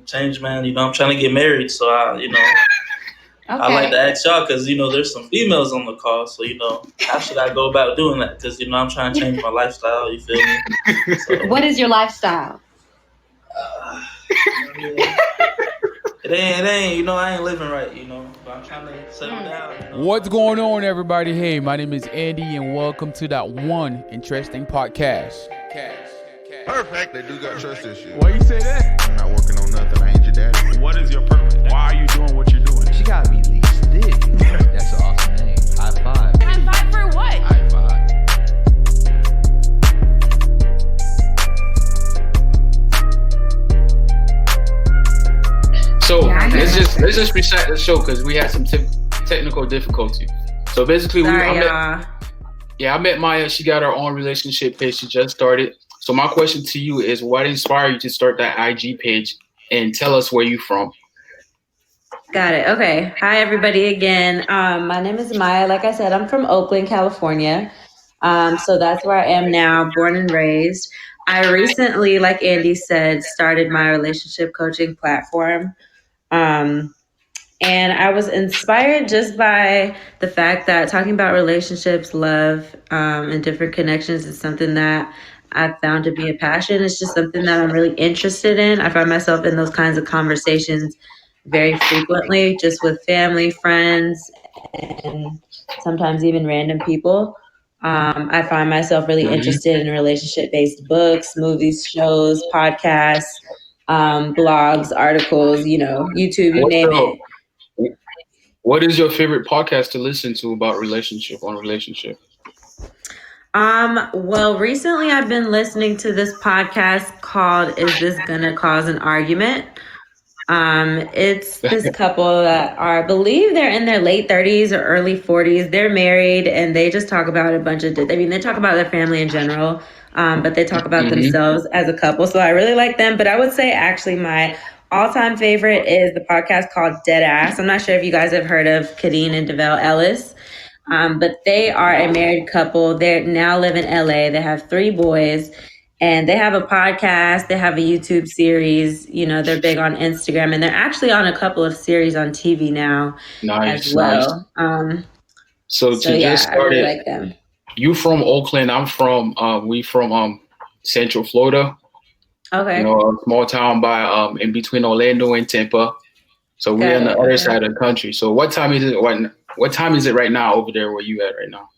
change, man. I'm trying to get married, so I like to ask y'all because there's some females on the call, so how should I go about doing that? Because I'm trying to change my lifestyle. You feel me? So, what is your lifestyle? It ain't. I ain't living right. But I'm trying to settle down. What's going on, everybody? Hey, my name is Andy, and welcome to that one interesting podcast. Perfect. They do got trust issues. Why you say that? I'm not working on nothing. I ain't your daddy. What is your purpose? Why are you doing what you're doing? She gotta be least thick. That's an awesome name. High five. High five for what? High five. So let's just reset the show because we had some technical difficulty. So basically, I met Maya. She got her own relationship page. She just started. So my question to you is, what inspired you to start that IG page? And tell us where you from. Got it. Okay. Hi, everybody again. My name is Maya. Like I said, I'm from Oakland, California. So that's where I am now, born and raised. I recently, like Andy said, started my relationship coaching platform. And I was inspired just by the fact that talking about relationships, love, and different connections is something that I've found to be a passion. It's just something that I'm really interested in. I find myself in those kinds of conversations very frequently, just with family, friends, and sometimes even random people. I find myself really interested in relationship-based books, movies, shows, podcasts, blogs, articles, YouTube, you name it. What is your favorite podcast to listen to about relationship? Well, recently I've been listening to this podcast called Is This Gonna Cause an Argument? It's this couple that I believe they're in their late 30s or early 40s. They're married and they just talk about a bunch of, they talk about their family in general, but they talk about themselves as a couple. So I really like them, but I would say actually my all-time favorite is the podcast called Dead Ass. I'm not sure if you guys have heard of Kadeen and DeVell Ellis. But they are a married couple. They now live in LA. They have 3 boys and they have a podcast. They have a YouTube series. They're big on Instagram and they're actually on a couple of series on TV now as well. Nice. So just started, I really like them. You from Oakland. I'm from, we from Central Florida. Okay. A small town by in between Orlando and Tampa. So we're on the other side of the country. So what time is it? What time is it right now over there where you at right now?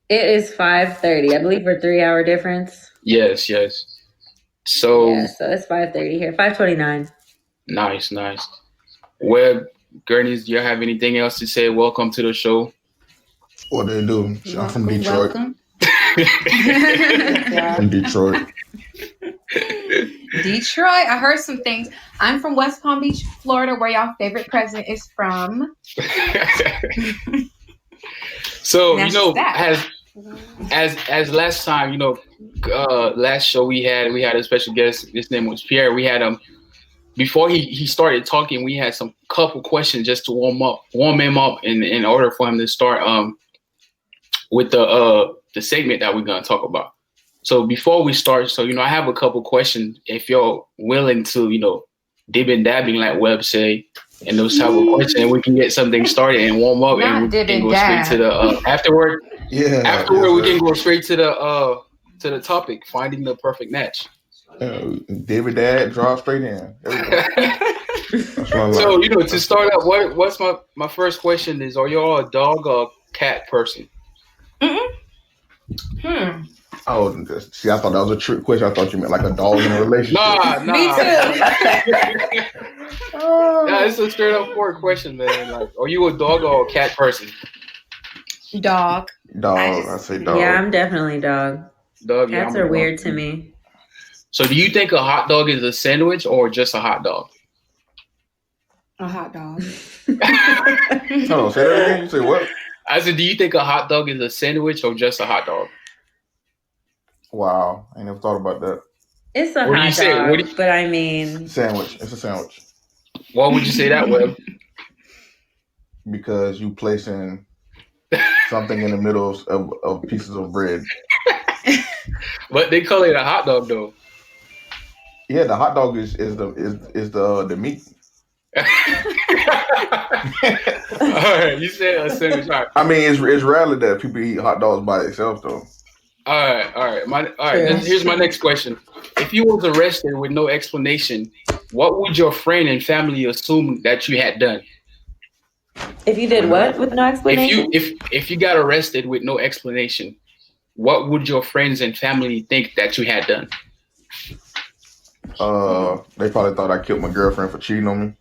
It is 5:30. I believe we're 3-hour difference. Yes. So it's 5:30 here. 5:29. Nice. Well, Gurneys, do you have anything else to say? Welcome to the show. What they do? I'm from Detroit. From Detroit. Detroit. I heard some things. I'm from West Palm Beach, Florida, where y'all favorite president is from. So as last time, last show we had a special guest. His name was Pierre. We had him before he started talking. We had some couple questions just to warm him up in order for him to start with the segment that we're gonna talk about. So before we start, I have a couple questions. If you're willing to, dib and dabbing like Webb say, and those type of questions, we can get something started and warm up, and we can go straight to the afterward. Yeah. Afterward, we can go straight to the topic, finding the perfect match. David Dad, drop straight in. So to start up, what's my first question is: are y'all a dog or cat person? Oh, see, I thought that was a trick question. I thought you meant like a dog in a relationship. Nah. Me too. Yeah, it's a straight up forward question, man. Like, are you a dog or a cat person? Dog. I say dog. Yeah, I'm definitely dog. Dog. Cats are weird to me. So, do you think a hot dog is a sandwich or just a hot dog? A hot dog. Hold on, say that again. You say what? I said, do you think a hot dog is a sandwich or just a hot dog? Wow, I never thought about that. It's a hot dog, but I mean... Sandwich. It's a sandwich. Why would you say that, Webb? Because you placing something in the middle of pieces of bread. But they call it a hot dog, though. Yeah, the hot dog is the meat. All right, you said a sandwich. All right. I mean, it's rarely that people eat hot dogs by themselves, though. All right. Here's my next question. If you was arrested with no explanation, what would your friend and family assume that you had done? If you did what with no explanation? If you got arrested with no explanation, what would your friends and family think that you had done? They probably thought I killed my girlfriend for cheating on me.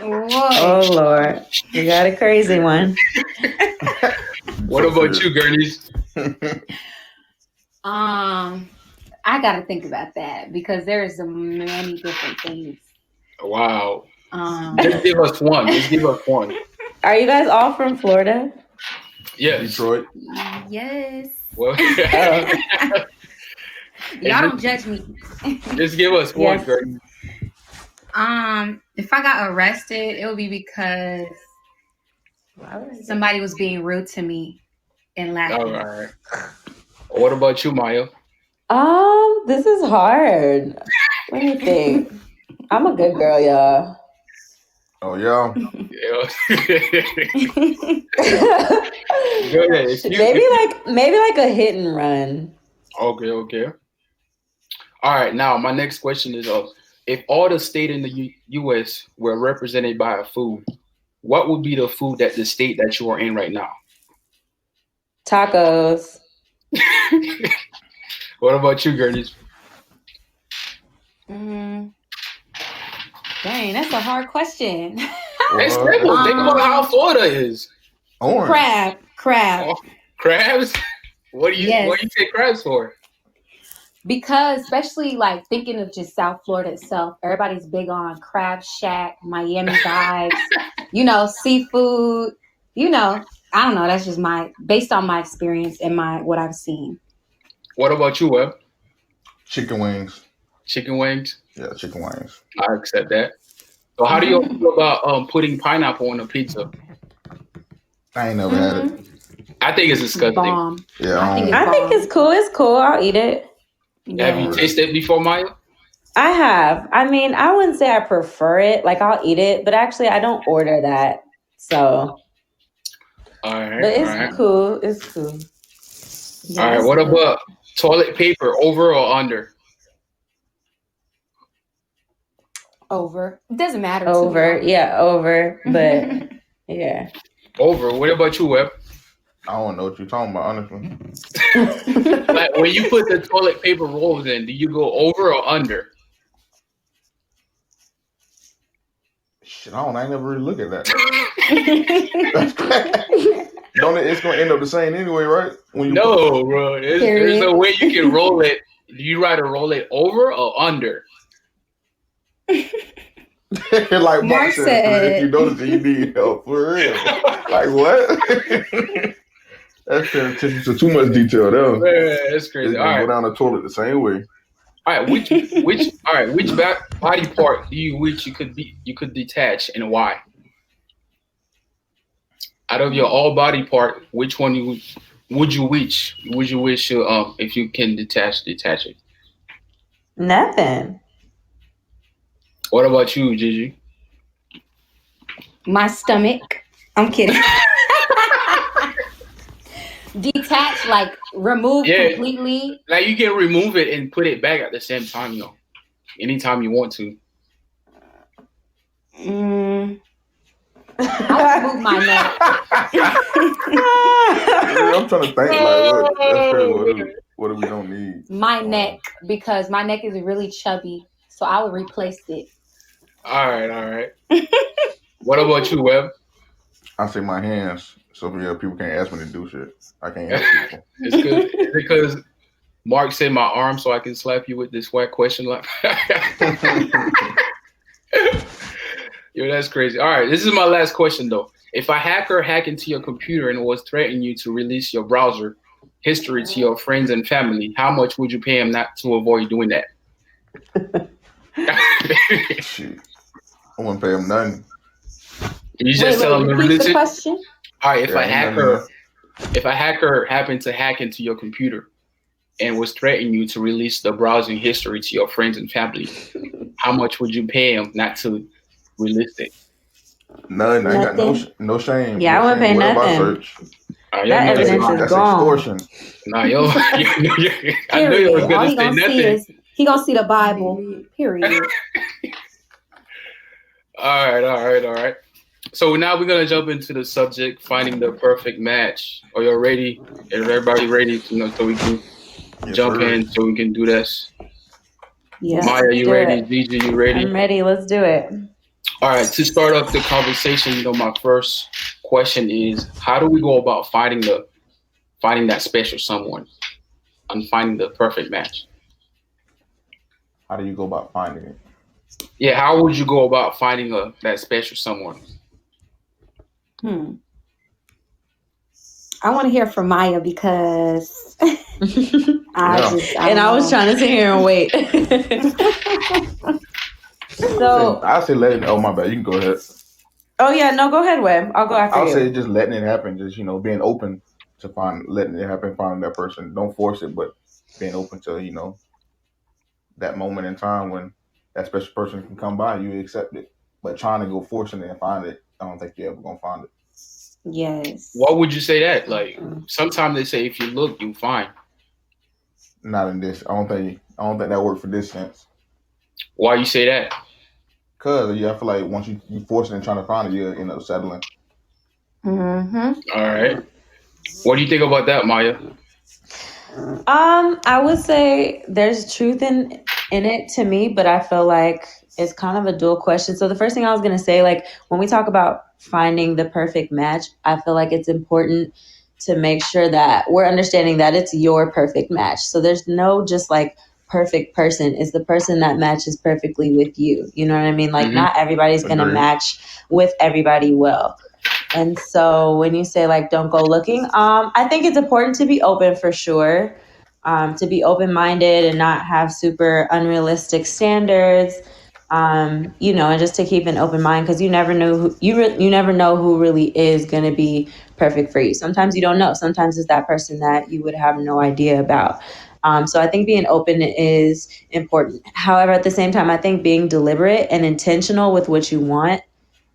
Oh Lord, you got a crazy one. What about you, Gurneys? I gotta think about that because there's many different things. Wow. Just give us one. Are you guys all from Florida? Yeah, Detroit. Yes. Well, Y'all don't judge me. just give us one, Yes. Gurneys. If I got arrested, it would be because somebody was being rude to me and laughing. All right. What about you, Maya? This is hard. Let me think. I'm a good girl, y'all. Oh yeah. Go ahead. Excuse maybe me. like a hit and run. Okay. All right. Now, my next question is: if all the state in the U.S. were represented by a food, what would be the food that the state that you are in right now? Tacos. What about you, Gurneys? Dang, that's a hard question. It's simple. Think about how Florida is. Orange. Crab. Oh, crabs? What do you say crabs for? Because especially like thinking of just South Florida itself, everybody's big on Crab Shack, Miami vibes, seafood, I don't know. That's just based on my experience and what I've seen. What about you, Webb? Chicken wings. Chicken wings? Yeah, chicken wings. I accept that. So how do you feel about putting pineapple on a pizza? I ain't never had it. I think it's disgusting. Bomb. Yeah, I think it's cool. It's cool. I'll eat it. Have you tasted it before, Maya? I have. I mean, I wouldn't say I prefer it. Like, I'll eat it, but actually, I don't order that. So, All right. but it's cool. It's cool. Yeah, All right. it's What cool. about toilet paper, over or under? Over. It doesn't matter. Over. Yeah, over. But, yeah. Over. What about you, Webb? I don't know what you're talking about, honestly. Like when you put the toilet paper rolls in, do you go over or under? Shit, I ain't never really look at that. Don't it? It's gonna end up the same anyway, right? When you No, bro. There's a way you can roll it. Do you rather roll it over or under? like Mark said, if you notice that you need help, for real. Like what? That's attention to too much detail there. Man, that's crazy. It's All gonna right. go down the toilet the same way. All right, which body part do you wish you could detach and why? Out of your all body part, which one would you wish if you can detach it? Nothing. What about you, Gigi? My stomach. I'm kidding. Detach, like remove completely. Like you can remove it and put it back at the same time, anytime you want to. I'll remove my neck. I'm trying to think like what do we don't need? My neck, because my neck is really chubby, so I will replace it. All right. What about you, Webb? I say my hands, so people can't ask me to do shit. I can't ask people. It's good. It's because Mark said my arm, so I can slap you with this whack question. Like, yo, that's crazy. All right, this is my last question though. If a hacker hacked into your computer and was threatening you to release your browser history to your friends and family, how much would you pay him not to avoid doing that? Shit, I wouldn't pay him nothing. You just tell him to release the it. question? All right, if a hacker happened to hack into your computer and was threatening you to release the browsing history to your friends and family, how much would you pay him not to release it? None. I ain't got no shame. Yeah, no I wouldn't pay Whatever I nothing. search. That evidence is That's gone. extortion. Nah, yo, I know you was All gonna he say gonna see nothing. is he gonna see the Bible. Period. All right. So now we're gonna jump into the subject, finding the perfect match. Are you ready? Is everybody ready? So we can jump in, so we can do this. Yeah. Maya, you do ready? it. Gigi, you ready? I'm ready. Let's do it. All right. To start off the conversation, my first question is: how do we go about finding that special someone and finding the perfect match? How do you go about finding it? Yeah, how would you go about finding that special someone? I want to hear from Maya because I was trying to sit here and wait. So I say let it. Oh my bad. You can go ahead. Oh yeah, no, go ahead, Webb. I'll go after you. I'll say just letting it happen. Just being open to letting it happen, finding that person. Don't force it, but being open to that moment in time when that special person can come by, you accept it. But trying to go forcing it and find it, I don't think you're ever gonna find it. Yes. Why would you say that? Like sometimes they say if you look, you find. Not in this. I don't think that worked for this sense. Why you say that? Cause I feel like once you force it and trying to find it, you end up settling. All right. What do you think about that, Maya? I would say there's truth in it to me, but I feel like it's kind of a dual question. So the first thing I was going to say, like when we talk about finding the perfect match, I feel like it's important to make sure that we're understanding that it's your perfect match. So there's no just like perfect person. It's the person that matches perfectly with you. You know what I mean? Like not everybody's going to match with everybody well. And so when you say like, don't go looking, I think it's important to be open for sure, to be open-minded and not have super unrealistic standards, and just to keep an open mind because you never know you never know who really is going to be perfect for you. Sometimes you don't know. Sometimes it's that person that you would have no idea about. So I think being open is important. However, at the same time, I think being deliberate and intentional with what you want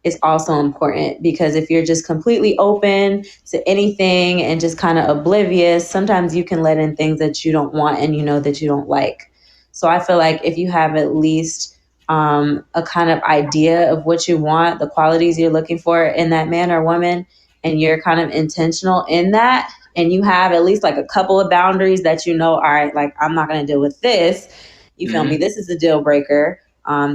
is also important because if you're just completely open to anything and just kind of oblivious, sometimes you can let in things that you don't want and that you don't like. So I feel like if you have at least a kind of idea of what you want, the qualities you're looking for in that man or woman, and you're kind of intentional in that, and you have at least like a couple of boundaries that all right, like I'm not going to deal with this. You feel me? This is a deal breaker.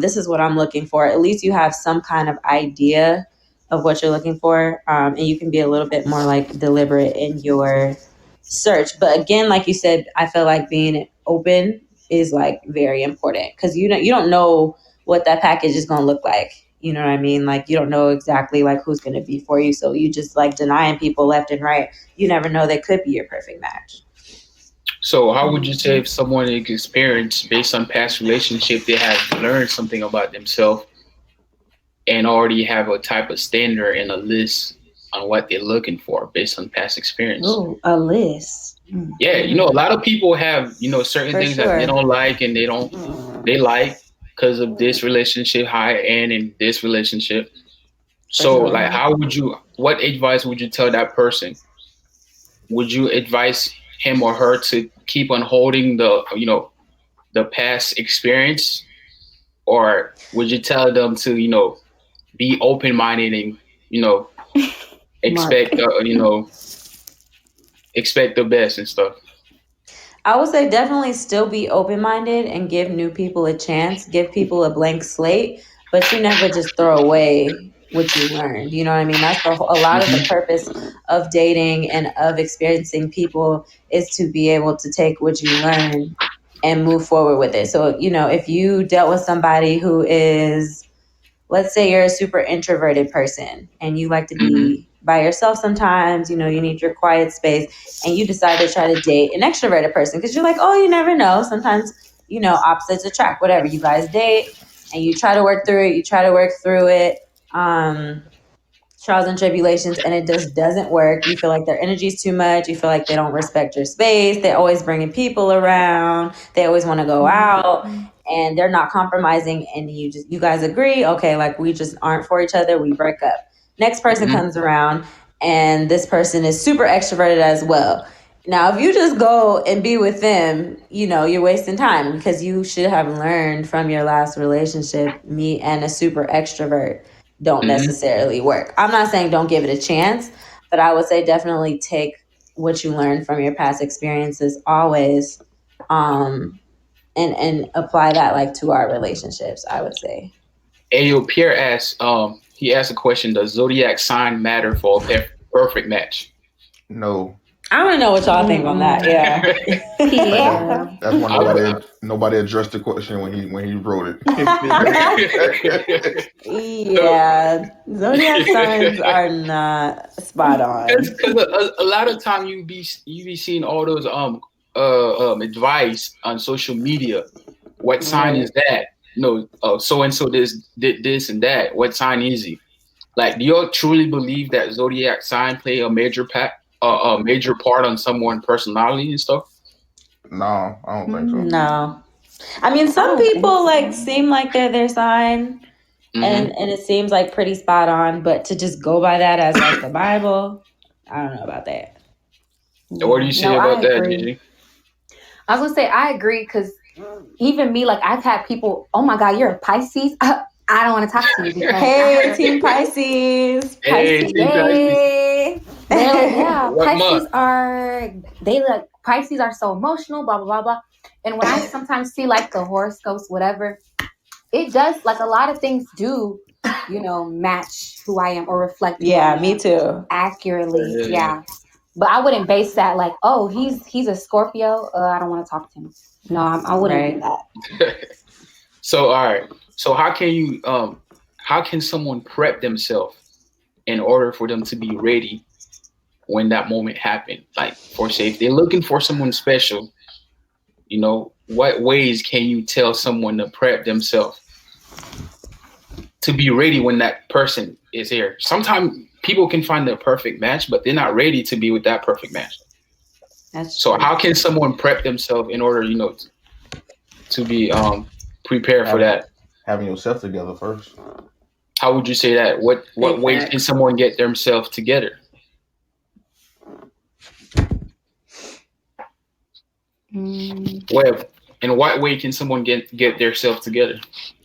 This is what I'm looking for. At least you have some kind of idea of what you're looking for. And you can be a little bit more like deliberate in your search. But again, like you said, I feel like being open is like very important because you don't know what that package is going to look like. You know what I mean? Like you don't know exactly like who's going to be for you. So you just like denying people left and right. You never know they could be your perfect match. So how would you say if someone is experienced based on past relationship, they have learned something about themselves and already have a type of standard and a list on what they're looking for based on past experience? Oh, a list. Yeah, a lot of people have, certain things that they don't like and they like because of this relationship, high end in this relationship. So like what advice would you tell that person? Would you advise him or her to keep on holding the past experience, or would you tell them to be open-minded and expect expect the best and stuff? I would say definitely still be open-minded and give new people a chance, give people a blank slate, but you never just throw away what you learned. You know what I mean? That's a lot of the purpose of dating and of experiencing people is to be able to take what you learn and move forward with it. So, if you dealt with somebody who is, let's say you're a super introverted person and you like to be by yourself sometimes, you need your quiet space, and you decide to try to date an extroverted person because you're like, oh, you never know. Sometimes, opposites attract, whatever. You guys date and you try to work through it. trials and tribulations and it just doesn't work. You feel like their energy is too much. You feel like they don't respect your space. They're always bringing people around. They always want to go out and they're not compromising. And you guys agree, okay, like we just aren't for each other. We break up. Next person comes around and this person is super extroverted as well. Now, if you just go and be with them, you're wasting time because you should have learned from your last relationship, me and a super extrovert don't necessarily work. I'm not saying don't give it a chance, but I would say definitely take what you learned from your past experiences always and apply that like to our relationships, I would say. Ayo, Pierre asked, he asked a question, does zodiac sign matter for a perfect match? No. I want to know what y'all think on that. Yeah. Yeah. That's why nobody addressed the question when he wrote it. Yeah. Zodiac signs are not spot on. Because a lot of time you be seeing all those advice on social media. What sign is that? No, so and so did this and that. What sign is he? Like, do you truly believe that zodiac sign play a major part on someone's personality and stuff? No, I don't think so. No. I mean, some people like seem like they're their sign and it seems like pretty spot on, but to just go by that as like the Bible, I don't know about that. What do you say about that, Gigi? I was gonna say I agree because even me, like I've had people, oh my God, you're a Pisces. I don't want to talk to you because hey, Team Pisces. Hey, Team Pisces. Yeah, Pisces are so emotional, blah, blah, blah, blah. And when I sometimes see like the horoscopes, whatever, it does, like a lot of things do, match who I am or reflect. Yeah, me too. Accurately. Yeah. But I wouldn't base that like, oh, he's a Scorpio. I don't want to talk to him. No, I wouldn't do that. So, all right. So how can someone prep themselves in order for them to be ready when that moment happened? Like, for say, if they're looking for someone special, what ways can you tell someone to prep themselves to be ready when that person is here? Sometimes people can find their perfect match, but they're not ready to be with that perfect match. So how can someone prep themselves in order, to be prepared for that? Having yourself together first. How would you say that? What ways can someone get themselves together? Well, in what way can someone get themselves together?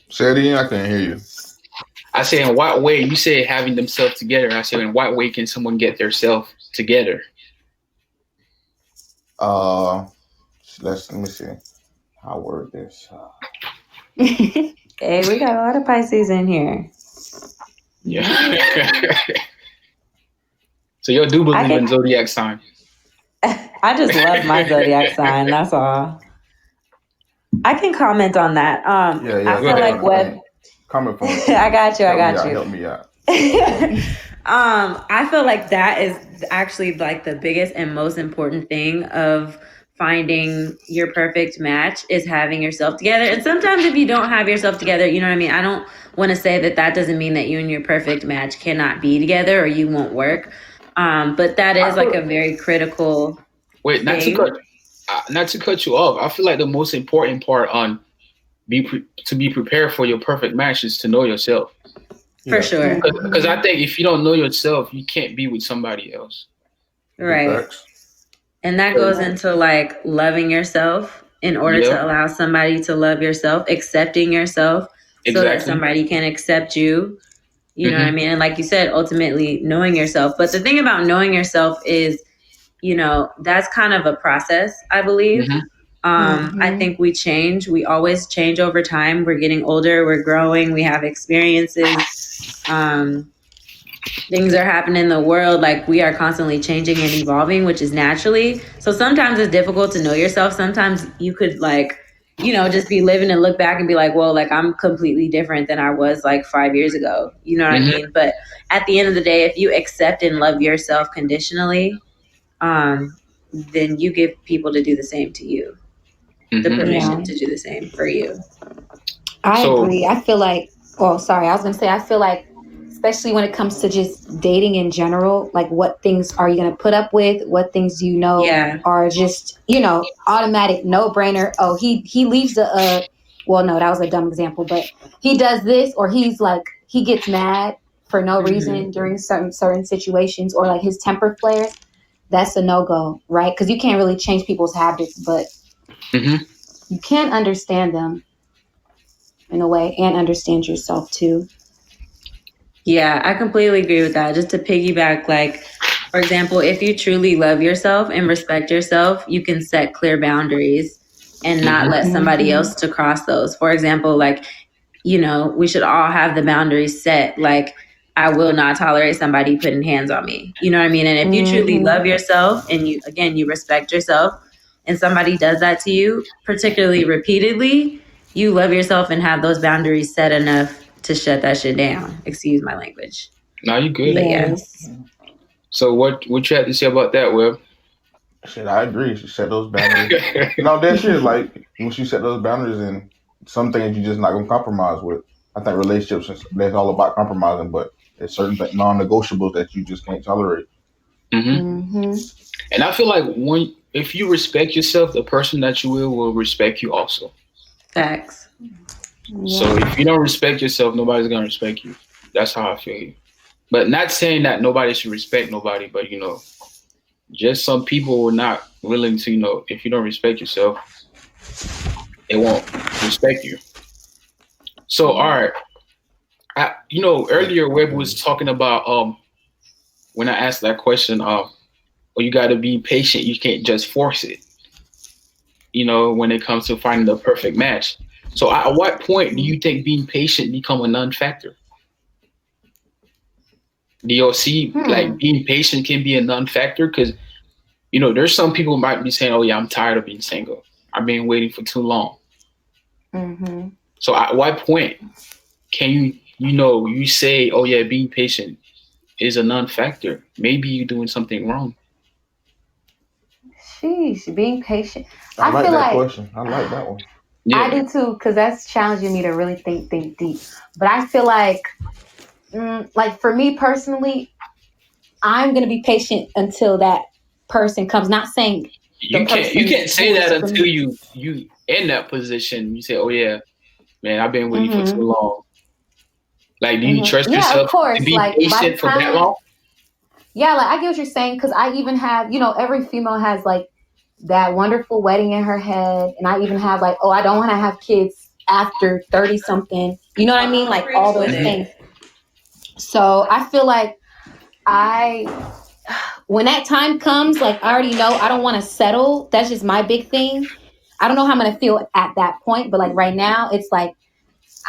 Say it again, I can't hear you. I say in what way? You say having themselves together. I say in what way can someone get themselves together? Let me see. How word this? Hey, we got a lot of Pisces in here. Yeah. So you do believe in zodiac sign? I just love my zodiac sign. That's all. I can comment on that. I feel like what. Comment for me. I got you. Help me out. I feel like that is actually like the biggest and most important thing of finding your perfect match is having yourself together. And sometimes if you don't have yourself together, you know what I mean? I don't want to say that doesn't mean that you and your perfect match cannot be together or you won't work. But that is like a very critical thing. Not to cut you off. I feel like the most important part on to be prepared for your perfect match is to know yourself. For sure. Because I think if you don't know yourself, you can't be with somebody else. Right. And that goes into like loving yourself in order to allow somebody to love yourself, accepting yourself so that somebody can accept you. You know what I mean? And like you said, ultimately knowing yourself. But the thing about knowing yourself is, that's kind of a process, I believe. I think we change. We always change over time. We're getting older. We're growing. We have experiences. Things are happening in the world. Like we are constantly changing and evolving, which is naturally. So sometimes it's difficult to know yourself. Sometimes you could just be living and look back and be like, well, like I'm completely different than I was like 5 years ago. You know what I mean? But at the end of the day, if you accept and love yourself conditionally, then you give people to do the same to you. The permission to do the same for you. I agree. I feel like, I feel like especially when it comes to just dating in general. Like, what things are you going to put up with? What things you know are just, automatic no-brainer. Oh, he leaves well, no, that was a dumb example, but he does this, or he gets mad for no reason during certain situations, or like his temper flares. That's a no-go, right? Because you can't really change people's habits, but you can understand them in a way and understand yourself too. Yeah, I completely agree with that. Just to piggyback, like, for example, if you truly love yourself and respect yourself, you can set clear boundaries and not let somebody else to cross those. For example, like, we should all have the boundaries set. Like, I will not tolerate somebody putting hands on me. You know what I mean? And if you truly love yourself and you respect yourself, and somebody does that to you, particularly repeatedly, you love yourself and have those boundaries set enough to shut that shit down. Excuse my language. No, you good. Yes. So what you have to say about that, Webb? Shit, I agree. She set those boundaries. That shit, like, once you set those boundaries, and some things you're just not gonna compromise with. I think relationships, that's all about compromising, but there's certain non-negotiables that you just can't tolerate. And I feel like if you respect yourself, the person that you will respect you also. Facts. Yeah. So if you don't respect yourself, nobody's gonna respect you. That's how I feel. But not saying that nobody should respect nobody, but just some people are not willing to, if you don't respect yourself, they won't respect you. So all right. Earlier Webb was talking about when I asked that question, you gotta be patient, you can't just force it. When it comes to finding the perfect match. So at what point do you think being patient become a non-factor? Do you see like being patient can be a non-factor? Because, there's some people who might be saying, oh yeah, I'm tired of being single. I've been waiting for too long. So at what point can you say, oh yeah, being patient is a non-factor? Maybe you're doing something wrong. Sheesh, being patient. I like that question. I like that one. Yeah. I do too, because that's challenging me to really think deep. But I feel like for me personally, I'm gonna be patient until that person comes. Not saying you can't say that until you in that position. You say, oh yeah, man, I've been waiting for too long. Like, do you trust yourself to be patient for that long? Yeah, like I get what you're saying, because I even have, every female has like that wonderful wedding in her head, and I even have like, oh, I don't want to have kids after 30 something. You know what I mean? Like all those things. So I feel like when that time comes, like I already know I don't want to settle. That's just my big thing. I don't know how I'm going to feel at that point, but like right now, it's like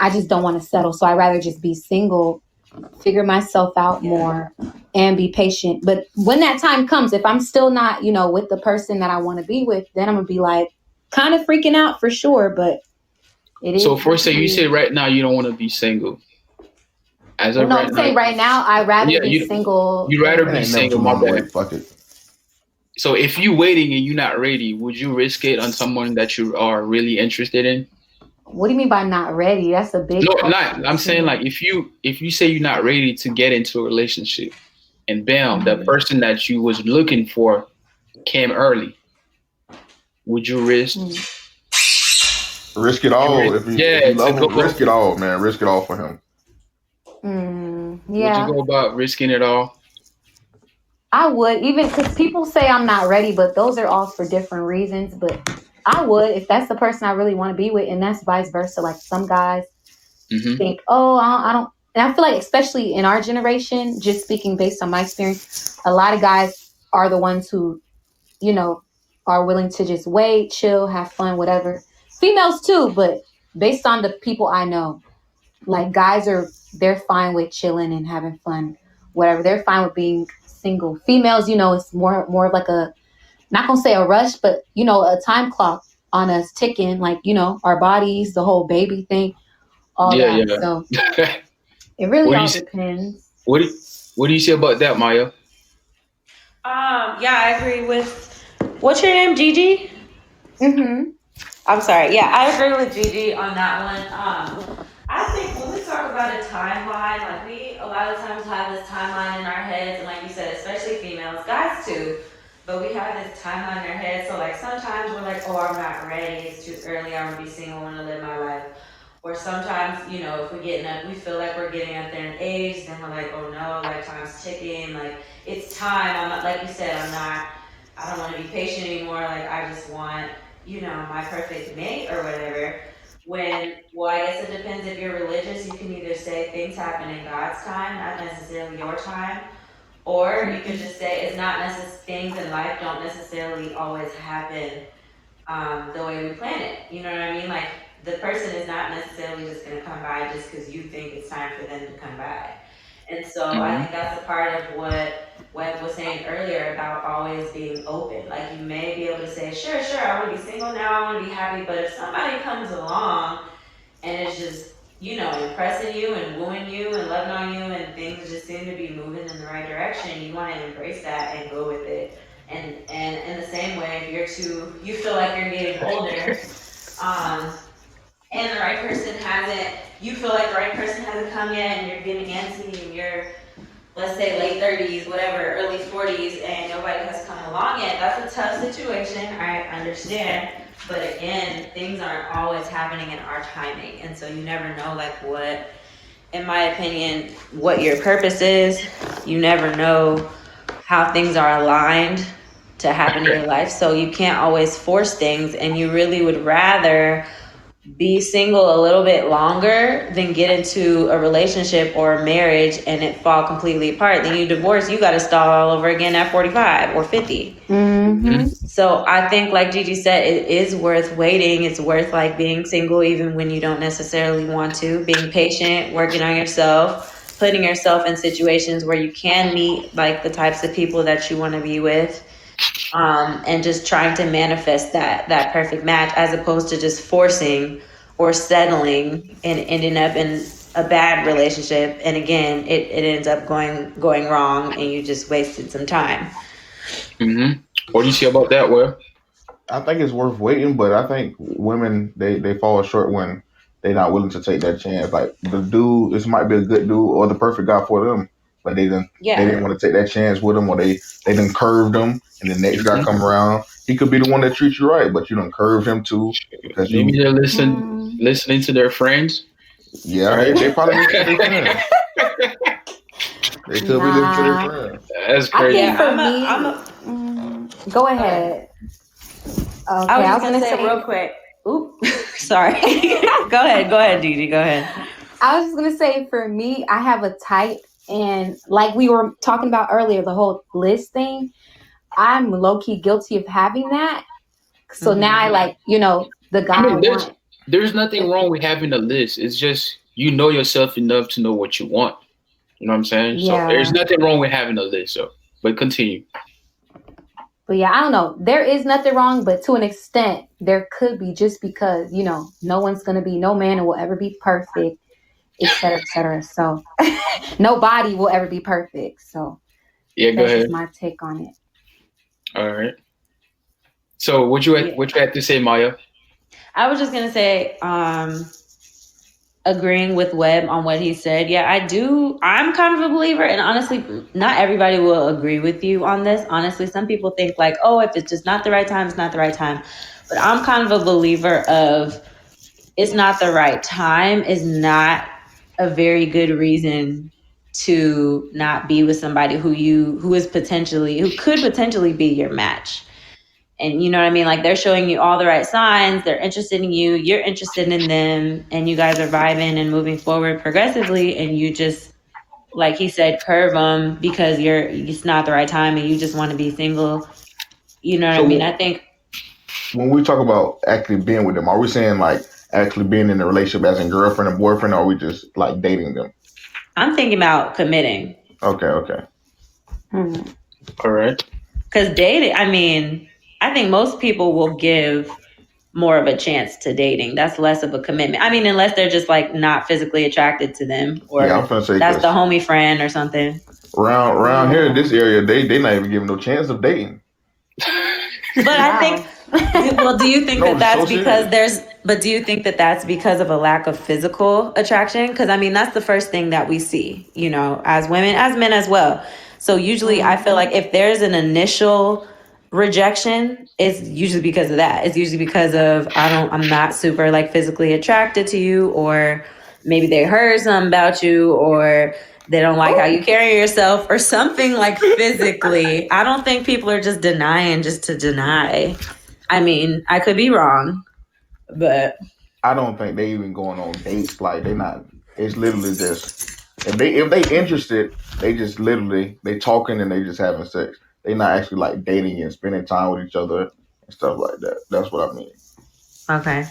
I just don't want to settle. So I'd rather just be single, figure myself out more, and be patient. But when that time comes, if I'm still not, with the person that I want to be with, then I'm going to be like kind of freaking out for sure. But it is. So first, you say right now you don't want to be single. I'm saying right now, I'd rather be single. You'd rather be single, my bad. Fuck it. So if you're waiting and you're not ready, would you risk it on someone that you are really interested in? What do you mean by not ready? That's a big. No, not. I'm saying like if you say you're not ready to get into a relationship, and bam, the person that you was looking for came early, would you risk? Risk it all. If you love him, risk it all, man. Risk it all for him. Yeah. Would you go about risking it all? I would, even because people say I'm not ready, but those are all for different reasons. But I would, if that's the person I really want to be with, and that's vice versa. Like some guys think, oh, I don't. And I feel like, especially in our generation, just speaking based on my experience, a lot of guys are the ones who, are willing to just wait, chill, have fun, whatever. Females too, but based on the people I know, like guys they're fine with chilling and having fun, whatever. They're fine with being single. Females, it's more of like a, not gonna say a rush, but a time clock on us ticking, like, our bodies, the whole baby thing, all that. Yeah. So it really all depends. What do you say about that, Maya? Yeah, I agree with, what's your name, Gigi? I'm sorry. Yeah, I agree with Gigi on that one. I think when we talk about a timeline. Like we a lot of times have this timeline in our heads, and like you said, especially females, guys too. But we have this timeline in our head. So like sometimes we're like, oh, I'm not ready. It's too early. I want to be single. I want to live my life. Or sometimes, you know, if we feel like we're getting up there in age, then we're like, oh no, like time's ticking. Like it's time. I'm not, like you said, I don't want to be patient anymore. Like I just want, you know, my perfect mate or whatever. Well, I guess it depends if you're religious. You can either say things happen in God's time, not necessarily your time. Or you can just say it's not things in life don't necessarily always happen the way we plan it. You know what I mean? Like the person is not necessarily just going to come by just because you think it's time for them to come by. And so I think that's a part of what Webb was saying earlier about always being open. Like you may be able to say, sure, I want to be single now, I want to be happy. But if somebody comes along and it's just, you know, impressing you and wooing you and loving on you and things just seem to be moving in the right direction, you want to embrace that and go with it. And in the same way, if you feel like you're getting older, and the right person you feel like the right person hasn't come yet and you're getting antsy and you're, let's say late 30s, whatever, early 40s, and nobody has come along yet, that's a tough situation, I understand. But again, things aren't always happening in our timing. And so you never know like what, in my opinion, what your purpose is. You never know how things are aligned to happen in your life. So you can't always force things, and you really would rather be single a little bit longer than get into a relationship or a marriage and it fall completely apart. Then you divorce, you got to start all over again at 45 or 50. Mm-hmm. So I think, like Gigi said, it is worth waiting. It's worth like being single even when you don't necessarily want to, being patient, working on yourself, putting yourself in situations where you can meet like the types of people that you want to be with. And just trying to manifest that perfect match, as opposed to just forcing or settling and ending up in a bad relationship. And again, it ends up going wrong, and you just wasted some time. What do you see about that, Will? I think it's worth waiting, but I think women they fall short when they're not willing to take that chance. Like the dude, this might be a good dude or the perfect guy for them, but they didn't want to take that chance with him, or they done curved them, and the next guy come around, he could be the one that treats you right, but you done curved him too because maybe they're listening to their friends. Yeah, they probably listen to their friends. They could be listening to their friends. That's crazy. I think for me, go ahead. Okay, I was gonna say real quick. Oop, sorry. Go ahead, Didi. Go ahead. I was just gonna say, for me, I have a type. And like we were talking about earlier, the whole list thing, I'm low-key guilty of having that. So now I like, you know, the guy I want. There's nothing wrong with having a list. It's just you know yourself enough to know what you want. You know what I'm saying? Yeah. So there's nothing wrong with having a list. So, but continue. But yeah, I don't know. There is nothing wrong, but to an extent, there could be, just because, you know, no man will ever be perfect, et cetera, et cetera. So nobody will ever be perfect. So yeah, go ahead. That's my take on it. All right. So what you had to say, Maya? I was just gonna say, agreeing with Webb on what he said. Yeah, I do. I'm kind of a believer, and honestly, not everybody will agree with you on this. Honestly, some people think like, oh, if it's just not the right time, it's not the right time. But I'm kind of a believer of it's not the right time is not a very good reason to not be with somebody who could potentially be your match. And you know what I mean? Like they're showing you all the right signs. They're interested in you. You're interested in them. And you guys are vibing and moving forward progressively. And you just, like he said, curve them because it's not the right time and you just want to be single. You know what I mean? I think when we talk about actually being with them, are we saying like actually being in a relationship as a girlfriend and boyfriend, or are we just like dating them? I'm thinking about committing. Okay. All right. Because dating, I think most people will give more of a chance to dating. That's less of a commitment. Unless they're just like not physically attracted to them, or I'm gonna say that's the homie friend or something. Around here in this area, they not even giving no chance of dating. But I think, well, do you think that's because But do you think that that's because of a lack of physical attraction? Because I mean, that's the first thing that we see, you know, as women, as men as well. So usually I feel like if there's an initial rejection, it's usually because of that. It's usually because of I'm not super like physically attracted to you, or maybe they heard something about you, or they don't like how you carry yourself, or something like physically. I don't think people are just denying just to deny. I mean, I could be wrong, but I don't think they even going on dates. Like they not. It's literally just if they interested, they just literally they talking and they just having sex. They not actually like dating and spending time with each other and stuff like that. That's what I mean. okay.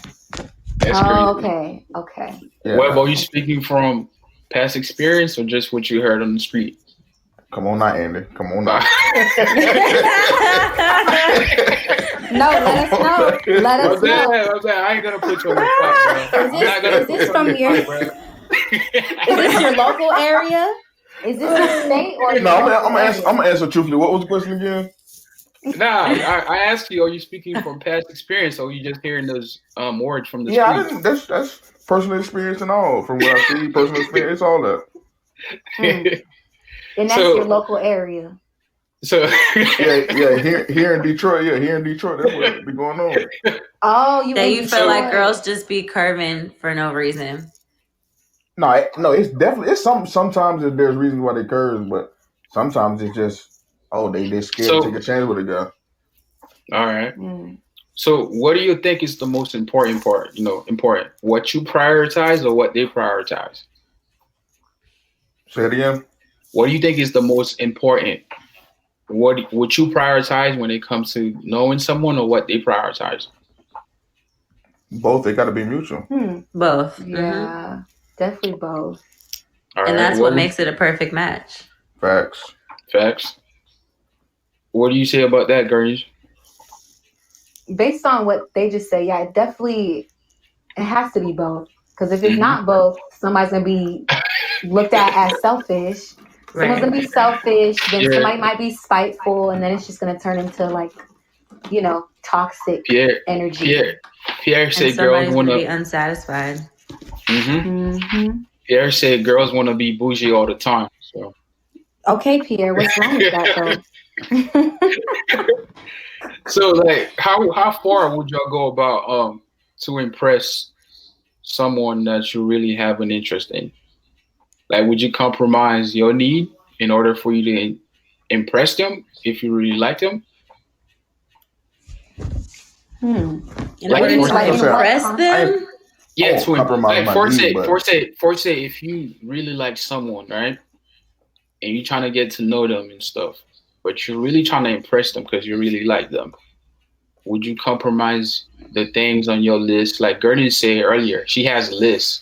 That's crazy. Okay. Yeah. Well, are you speaking from past experience or just what you heard on the street? Come on now, Andy. Come on now. No, let us know. Let us know. I ain't gonna put you on the spot, bro. Is this from your? Is this your local area? Is this your state or? No, I'm gonna answer truthfully. What was the question again? Nah, I asked you, are you speaking from past experience or are you just hearing those words from the Yeah, street? that's personal experience and all. From what I see, personal experience, all that. And that's your local area. So here in Detroit, that's what be going on. Oh, you feel like girls just be curving for no reason? No, it's definitely sometimes there's reasons why they curve, but sometimes it's just they scared to take a chance with a guy. All right. So what do you think is the most important part? Important what you prioritize or what they prioritize? Say it again. What do you think is the most important? What you prioritize when it comes to knowing someone or what they prioritize? Both. They got to be mutual. Both. Yeah, definitely both. All and right. that's what makes it a perfect match. Facts. What do you say about that, Gurney? Based on what they just said, yeah, it has to be both. Because if it's not both, somebody's going to be looked at as selfish. Someone's going to be selfish, then somebody might be spiteful, and then it's just going to turn into like, toxic energy. Pierre said girls want to be unsatisfied. Pierre said girls want to be bougie all the time. So. Okay, Pierre, what's wrong with that though? So, like, how far would y'all go about to impress someone that you really have an interest in? Like, would you compromise your need in order for you to impress them if you really like them? Like, impress them? Yeah, to compromise my need. For say, if you really like someone, right, and you're trying to get to know them and stuff, but you're really trying to impress them because you really like them, would you compromise the things on your list? Like Gurney said earlier, she has a list.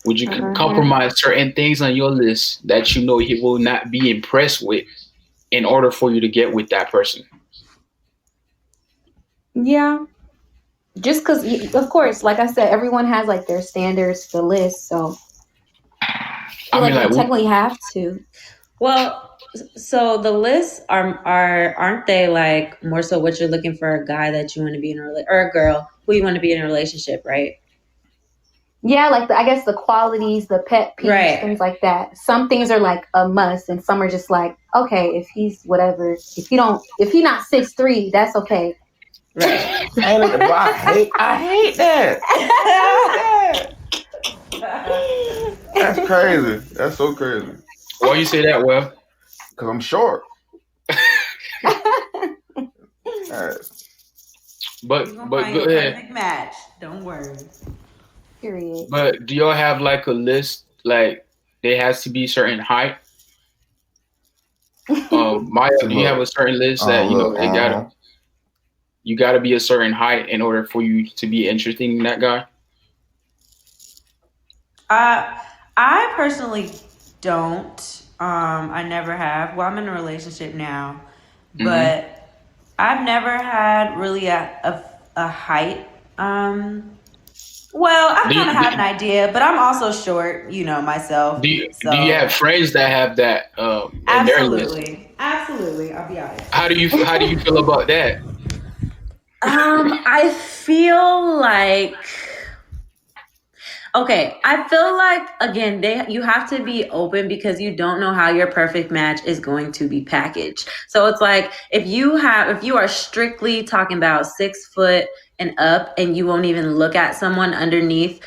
Would you compromise certain things on your list that he will not be impressed with in order for you to get with that person? Yeah. Just because, of course, like I said, everyone has like their standards, the list. So I mean, you technically have to. Well, so the lists aren't they like more so what you're looking for a guy that you want to be in a or a girl who you want to be in a relationship, right? Yeah, like I guess the qualities, the pet peeves, things like that. Some things are like a must, and some are just like, okay, if he's whatever, if he's not 6'3", that's okay. Right. I hate that. That's crazy. That's so crazy. Why you say that, Well? Because I'm short. But go ahead. Perfect match. Don't worry. Period. But do y'all have like a list? Like there has to be certain height. Maya, do you have a certain list that you gotta be a certain height in order for you to be interesting in that guy? I personally don't. I never have. Well, I'm in a relationship now, but I've never had really a height. Well, I kind of have an idea, but I'm also short, myself. Do you have friends that have that? In their list? Absolutely. I'll be honest. How do you feel about that? I feel like Okay, I feel like again, you have to be open because you don't know how your perfect match is going to be packaged. So it's like if you are strictly talking about 6 foot and up, and you won't even look at someone underneath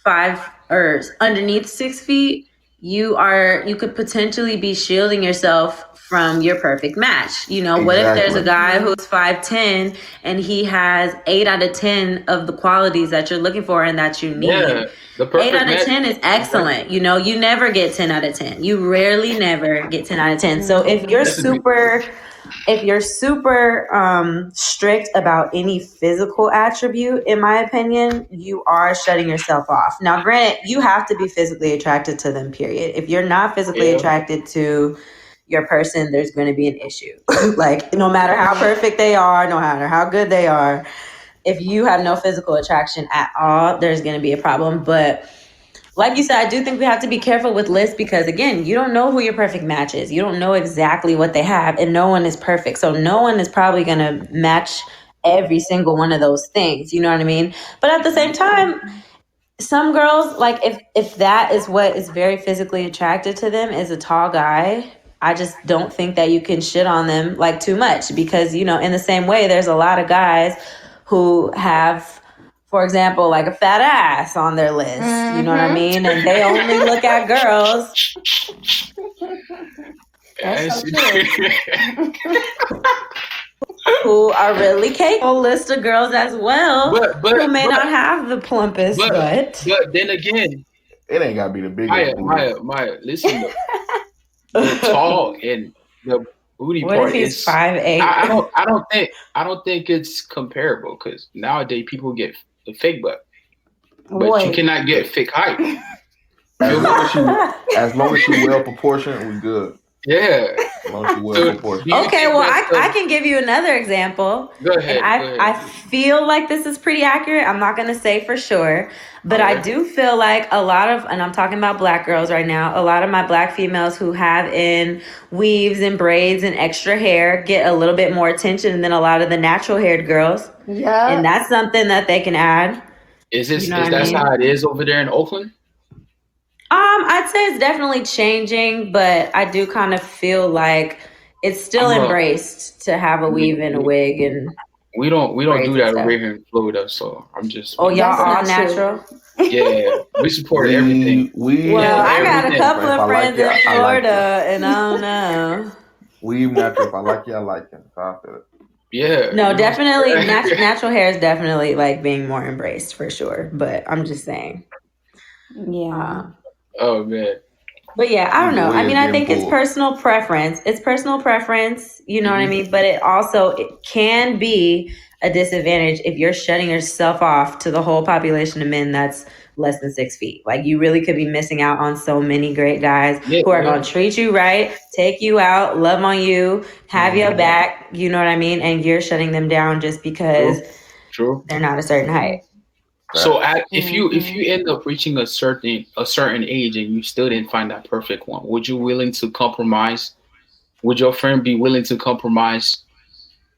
6 feet, you could potentially be shielding yourself from your perfect match. You know, what if there's a guy who's 5'10" and he has 8 out of 10 of the qualities that you're looking for and that you need? Yeah, the perfect 8 out of match. 10 is excellent. You know, you never get 10 out of 10. You rarely never get 10 out of 10. So if you're super strict about any physical attribute, in my opinion, you are shutting yourself off. Now, granted, you have to be physically attracted to them, period. If you're not physically attracted to your person, there's going to be an issue. Like, no matter how perfect they are, no matter how good they are, if you have no physical attraction at all, there's going to be a problem. But like you said, I do think we have to be careful with lists because, again, you don't know who your perfect match is. You don't know exactly what they have, and no one is perfect. So no one is probably going to match every single one of those things. You know what I mean? But at the same time, some girls, like if that is what is very physically attracted to them is a tall guy, I just don't think that you can shit on them like too much because, you know, in the same way, there's a lot of guys who have, for example, like a fat ass on their list. You know what I mean? And they only look at girls. That's so true. Who are really capable. List of girls as well who may not have the plumpest butt. But then again, it ain't gotta be the biggest. Maya, listen. The tall and the booty what part if he's is 5'8"? I don't think it's comparable because nowadays people get the fake butt, but you cannot get fake height. As long as you well proportioned, we good. Yeah. As long as you well proportioned. Okay, well, I can give you another example. Go ahead. And I feel like this is pretty accurate. I'm not going to say for sure, but I do feel like a lot of, and I'm talking about black girls right now, a lot of my black females who have in weaves and braids and extra hair get a little bit more attention than a lot of the natural haired girls. Yeah. And that's something that they can add. Is that how it is over there in Oakland? I'd say it's definitely changing, but I do kind of feel like it's still embraced to have a weave and a wig, and we don't do that over here in Florida. So I'm just y'all all natural. Yeah, we support everything. I got a couple of friends in Florida, and I don't know. Weave natural. If I like you, I like you. So I feel it. Yeah. No, definitely natural hair is definitely like being more embraced for sure. But I'm just saying. Yeah. Oh man. But yeah, I don't know. I mean, I think it's personal preference. It's personal preference, you know what I mean? But it can be a disadvantage if you're shutting yourself off to the whole population of men that's less than 6 feet. Like, you really could be missing out on so many great guys who are going to treat you right, take you out, love on you, have your back, you know what I mean? And you're shutting them down just because they're not a certain height. So if you end up reaching a certain age and you still didn't find that perfect one, would you willing to compromise? Would your friend be willing to compromise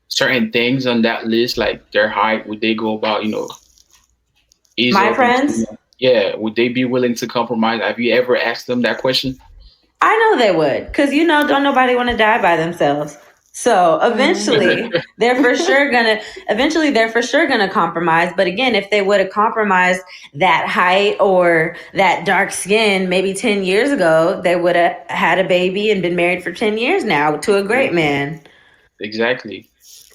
certain things on that list, like their height? Would they go about, ease my up friends? Yeah, would they be willing to compromise? Have you ever asked them that question? I know they would, because don't nobody want to die by themselves. So eventually they're for sure gonna compromise. But again, if they would have compromised that height or that dark skin maybe 10 years ago, they would have had a baby and been married for 10 years now to a great man. Exactly.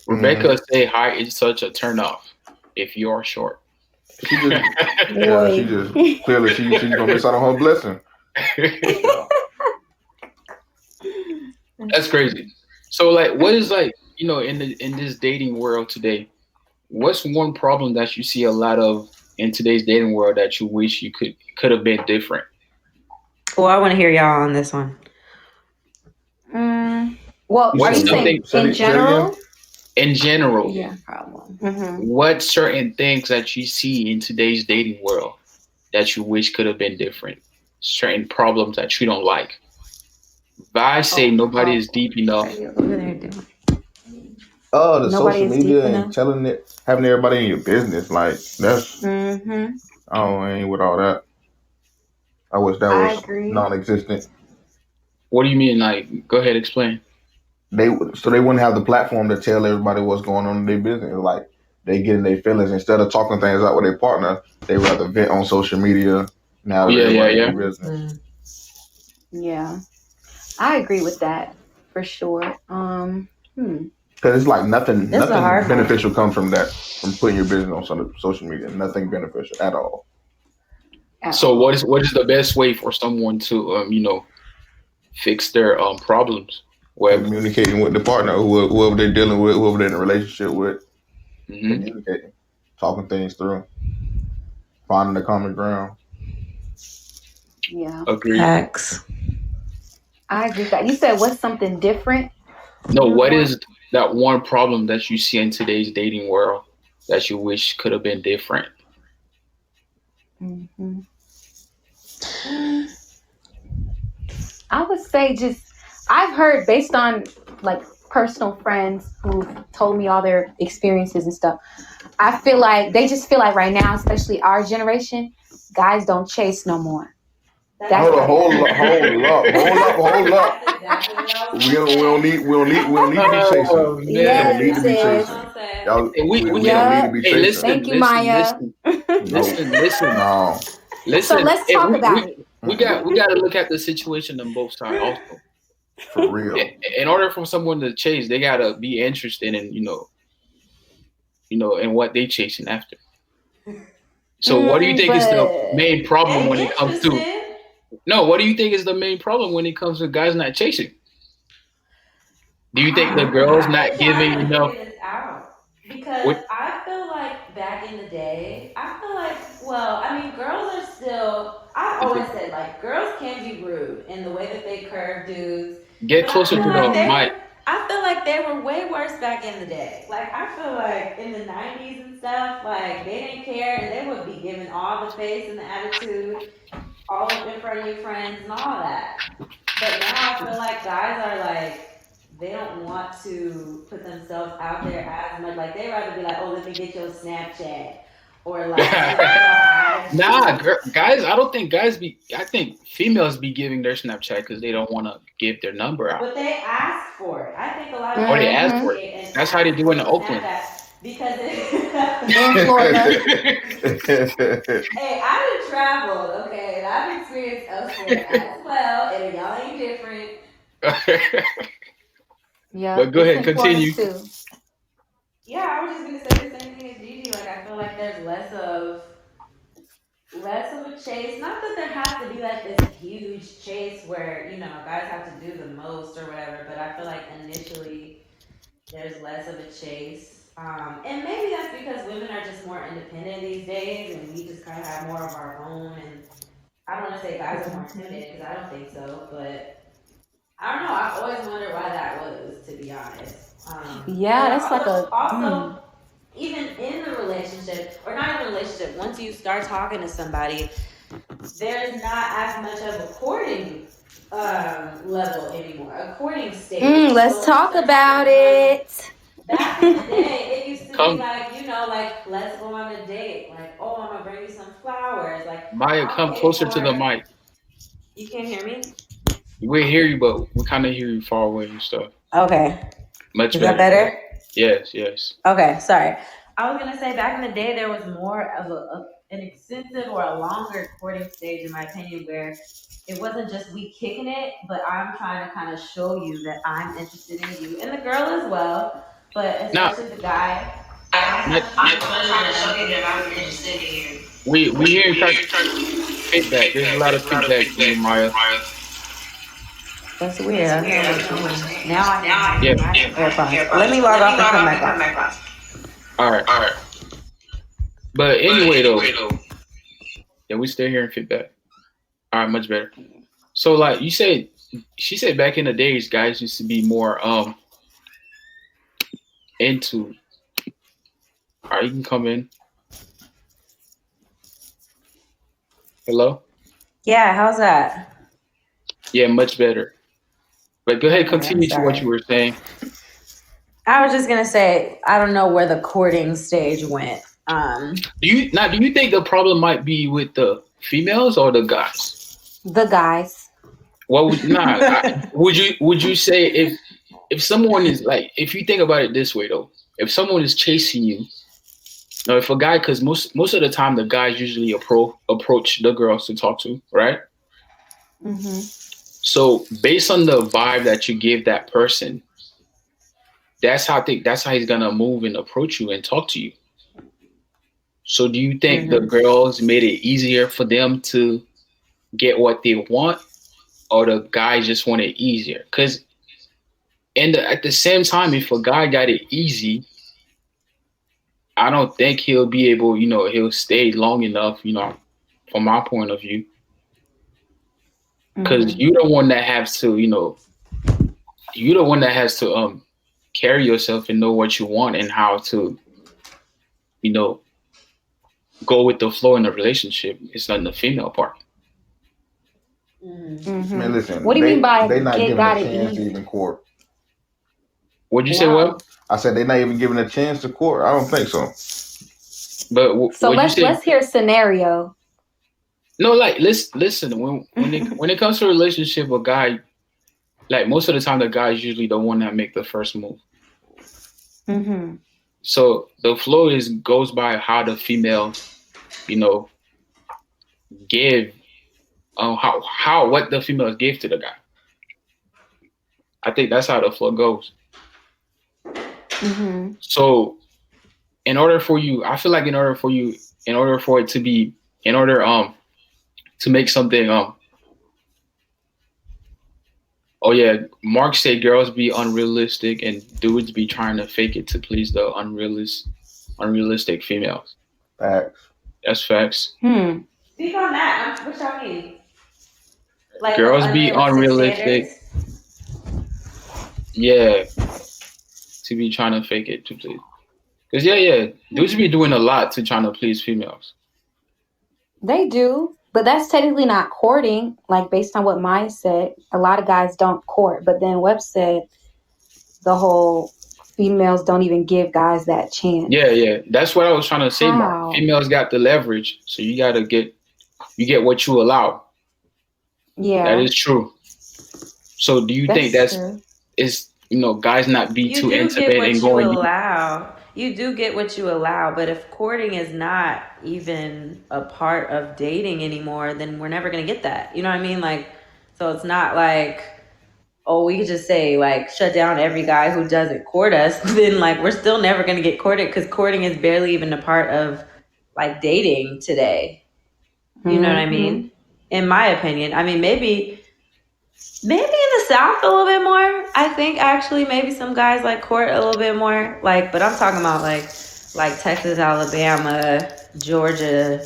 Rebecca say height is such a turn off if you're short. She just clearly she's gonna miss out on her blessing. That's crazy. So, what is in this dating world today? What's one problem that you see a lot of in today's dating world that you wish you could have been different? Well, I want to hear y'all on this one. Well, are you saying in general? In general, yeah, problem. Mm-hmm. What certain things that you see in today's dating world that you wish could have been different? Certain problems that you don't like. I say nobody is deep enough. The social media and having everybody in your business, like that's. I ain't with all that. I wish that I was agree. non-existent. What do you mean? Like, go ahead, explain. They wouldn't have the platform to tell everybody what's going on in their business. Like they get in their feelings instead of talking things out with their partner. They rather vent on social media. Now Yeah. business. Yeah, I agree with that for sure. Because it's like nothing That's a hard one. beneficial comes from that, from putting your business on social media. Nothing beneficial at all. So what is the best way for someone to fix their problems? Communicating with the partner, whoever they're dealing with, whoever they're in a relationship with, Mm-hmm. communicating, talking things through, finding the common ground. Yeah, Agreed. Facts. I agree with that. You said what's something different? No, what is that one problem that you see in today's dating world that you wish could have been different? Mm-hmm. I would say I've heard based on like personal friends who've told me all their experiences and stuff. I feel like they just feel like right now, especially our generation, guys don't chase no more. Hold up. We don't need to be chasing. Yes, We don't need to be chasing. Y'all, we don't need to be chasing. Listen, Thank you, Maya. Listen. No. Listen. So let's talk about it. We got to look at the situation on both sides also. For real. In order for someone to chase, they gotta be interested in in what they chasing after. So what do you think is the main problem when it comes to? No, what do you think is the main problem when it comes to guys not chasing? Do you think the girls not giving enough? Because I feel like back in the day, girls are still. I've always said like girls can be rude in the way that they curve dudes. Get closer to the mic. I feel like they were way worse back in the day. Like I feel like in the 90s and stuff, like they didn't care and they would be giving all the face and the attitude, all up in front of your friends and all that. But now I feel like guys are like, they don't want to put themselves out there as much. Like they rather be like, oh, let me get your Snapchat. Or like, guys, I don't think guys be. I think females be giving their Snapchat because they don't want to give their number out. But they ask for it. I think a lot of they ask for it. That's how they do in Oakland. Because in Florida. Hey, I've traveled, okay, and I've experienced elsewhere as well, and y'all ain't different. Yeah. But go ahead, continue. Yeah, I was just gonna say the same thing as Gigi. Like I feel like there's less of a chase. Not that there has to be like this huge chase where guys have to do the most or whatever. But I feel like initially there's less of a chase, and maybe that's because women are just more independent these days, and we just kind of have more of our own. And I don't want to say guys are more intimidated because I don't think so, but I don't know. I've always wondered why that was, to be honest. That's like also even in the relationship, or not in a relationship, once you start talking to somebody, there's not as much of a courting level anymore, a courting stage. Let's talk about it. Back in the day, it used to be like, let's go on a date. Like, oh, I'm gonna bring you some flowers. Like, Maya, come closer to the mic. You can't hear me? We hear you, but we kind of hear you far away and stuff. Okay. Much Is that better? Yes. Okay, sorry. I was gonna say back in the day there was more of an extensive or a longer courting stage, in my opinion, where it wasn't just we kicking it, but I'm trying to kind of show you that I'm interested in you and the girl as well, but especially the guy. I'm trying to show you that I'm interested in you. We hear feedback. There's a lot of feedback from you, Maya. That's weird. Now I AirPods. Let me log off and come back on. All right. But anyway, though, yeah, we still hearing feedback. All right, much better. So, like you said, she said back in the days, guys used to be more into. All right, you can come in. Hello? Yeah, how's that? Yeah, much better. But go ahead, continue to what you were saying. I was just gonna say, I don't know where the courting stage went. Do you think the problem might be with the females or the guys? The guys. What would would you say if someone is like, if you think about it this way though, if someone is chasing you, or if a guy, because most of the time the guys usually approach the girls to talk to, right? Mm-hmm. So based on the vibe that you give that person, that's how he's gonna move and approach you and talk to you. So do you think the girls made it easier for them to get what they want, or the guys just want it easier? Because at the same time, if a guy got it easy, I don't think he'll be able, he'll stay long enough, from my point of view. Because you're the one that has to, carry yourself and know what you want and how to, go with the flow in a relationship. It's not the female part. Mm-hmm. Man, listen. What do you mean by they not get giving got a it chance easy? to even court? What'd you say? What? I said they're not even giving a chance to court. I don't think so. But so let's hear a scenario. No, like listen. When it comes to a relationship, a guy, like most of the time, the guy is usually the one that make the first move. Mm-hmm. So the flow goes by how the female, give, what the females give to the guy. I think that's how the flow goes. Mm-hmm. So in order for it to make something, oh yeah, Mark said girls be unrealistic and dudes be trying to fake it to please the unrealistic females. Facts. That's facts. Speak on that. What y'all mean? Like girls be unrealistic. Yeah. To be trying to fake it to please. Because dudes be doing a lot to trying to please females. They do, but that's technically not courting. Like based on what Maya said, a lot of guys don't court. But then Webb said the whole females don't even give guys that chance. Yeah. That's what I was trying to say. About. Females got the leverage, so you get what you allow. Yeah, that is true. So do you think that's guys not be too intimate and going? You do get what you allow, but if courting is not even a part of dating anymore, then we're never going to get that. You know what I mean? Like, so it's not like, oh, we could just say like shut down every guy who doesn't court us. Then like we're still never going to get courted because courting is barely even a part of like dating today. You know what I mean? In my opinion, I mean, maybe in the South a little bit more. I think actually maybe some guys like court a little bit more. Like, but I'm talking about like Texas, Alabama, Georgia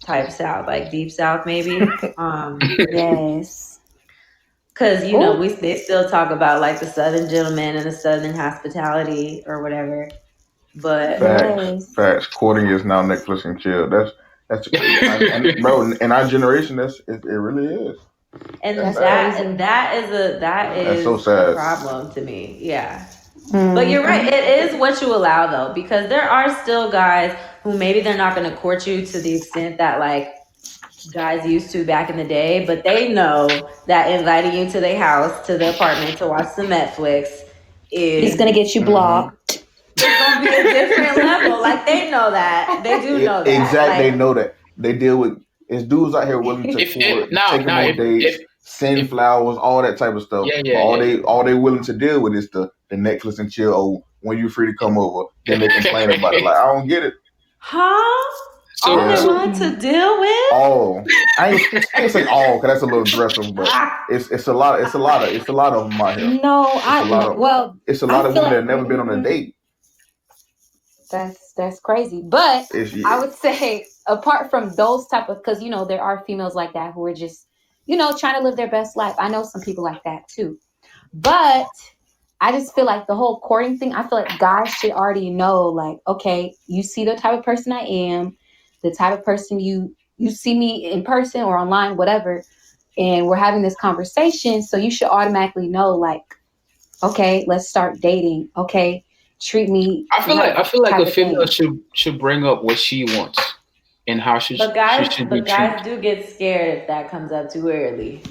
type South, like deep South maybe. Yes. Because they still talk about like the Southern gentleman and the Southern hospitality or whatever. But facts. Courting is now Netflix and chill. That's bro. In our generation, it really is. And that is so sad. A problem to me. Yeah. But you're right. It is what you allow though, because there are still guys who maybe they're not going to court you to the extent that like guys used to back in the day, but they know that inviting you to their house, to their apartment to watch some Netflix is going to get you blocked. It's going to be a different level. Like they know that. They do know that. Exactly. Like, they know that. They deal with dudes out here willing to take them on dates, send flowers, all that type of stuff. All they willing to deal with is the Netflix and chill. Oh, when you're free to come over, then they complain about it. Like I don't get it. All they want to deal with? All. I ain't say all because that's a little aggressive, but it's a lot of them out here. No, it's a lot of women that have never been on a date. That's crazy. But I would say apart from those type of, because there are females like that who are just trying to live their best life. I know some people like that too, but I just feel like the whole courting thing, I feel like guys should already know, like, okay, you see the type of person I am, the type of person you see me in person or online, whatever, and we're having this conversation, so you should automatically know, like, okay, let's start dating. Okay, treat me. I feel like the female should bring up what she wants. and how she should be guys treated. do get scared if that comes up too early.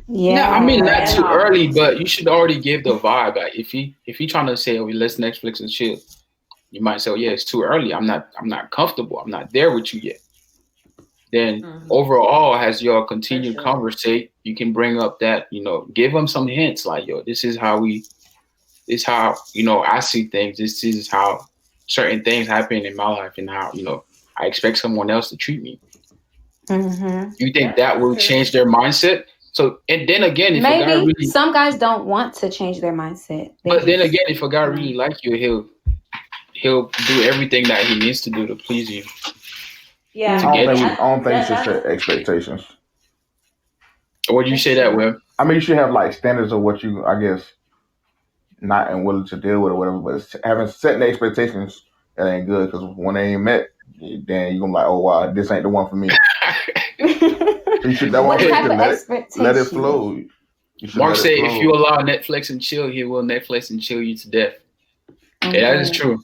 Yeah. No, I mean not Yeah. too early, but you should already give the vibe. Like if he trying to say, "Oh, let's Netflix and chill," you might say, "Oh, yeah, it's too early. I'm not comfortable. I'm not there with you yet." Then overall, as y'all continue to conversate, you can bring up that, give them some hints like, "Yo, this is how I see things. This is how certain things happen in my life, and how I expect someone else to treat me." You think that will change their mindset? So, and then again, if Maybe a guy really, some guys don't want to change their mindset. but then again, if a guy really like you, he'll do everything that he needs to do to please you. Yeah. To get you. I don't think you should set expectations. What do you say that, Web? I mean, you should have like standards of what you, I guess, not and willing to deal with or whatever. But setting expectations, that ain't good, because when they ain't met, then you're gonna be like, "Oh wow, this ain't the one for me." You should, that What one type of let expectation? it flow. You should Mark let it said, flow. "If you allow Netflix and chill, he will Netflix and chill you to death." Yeah, that is true.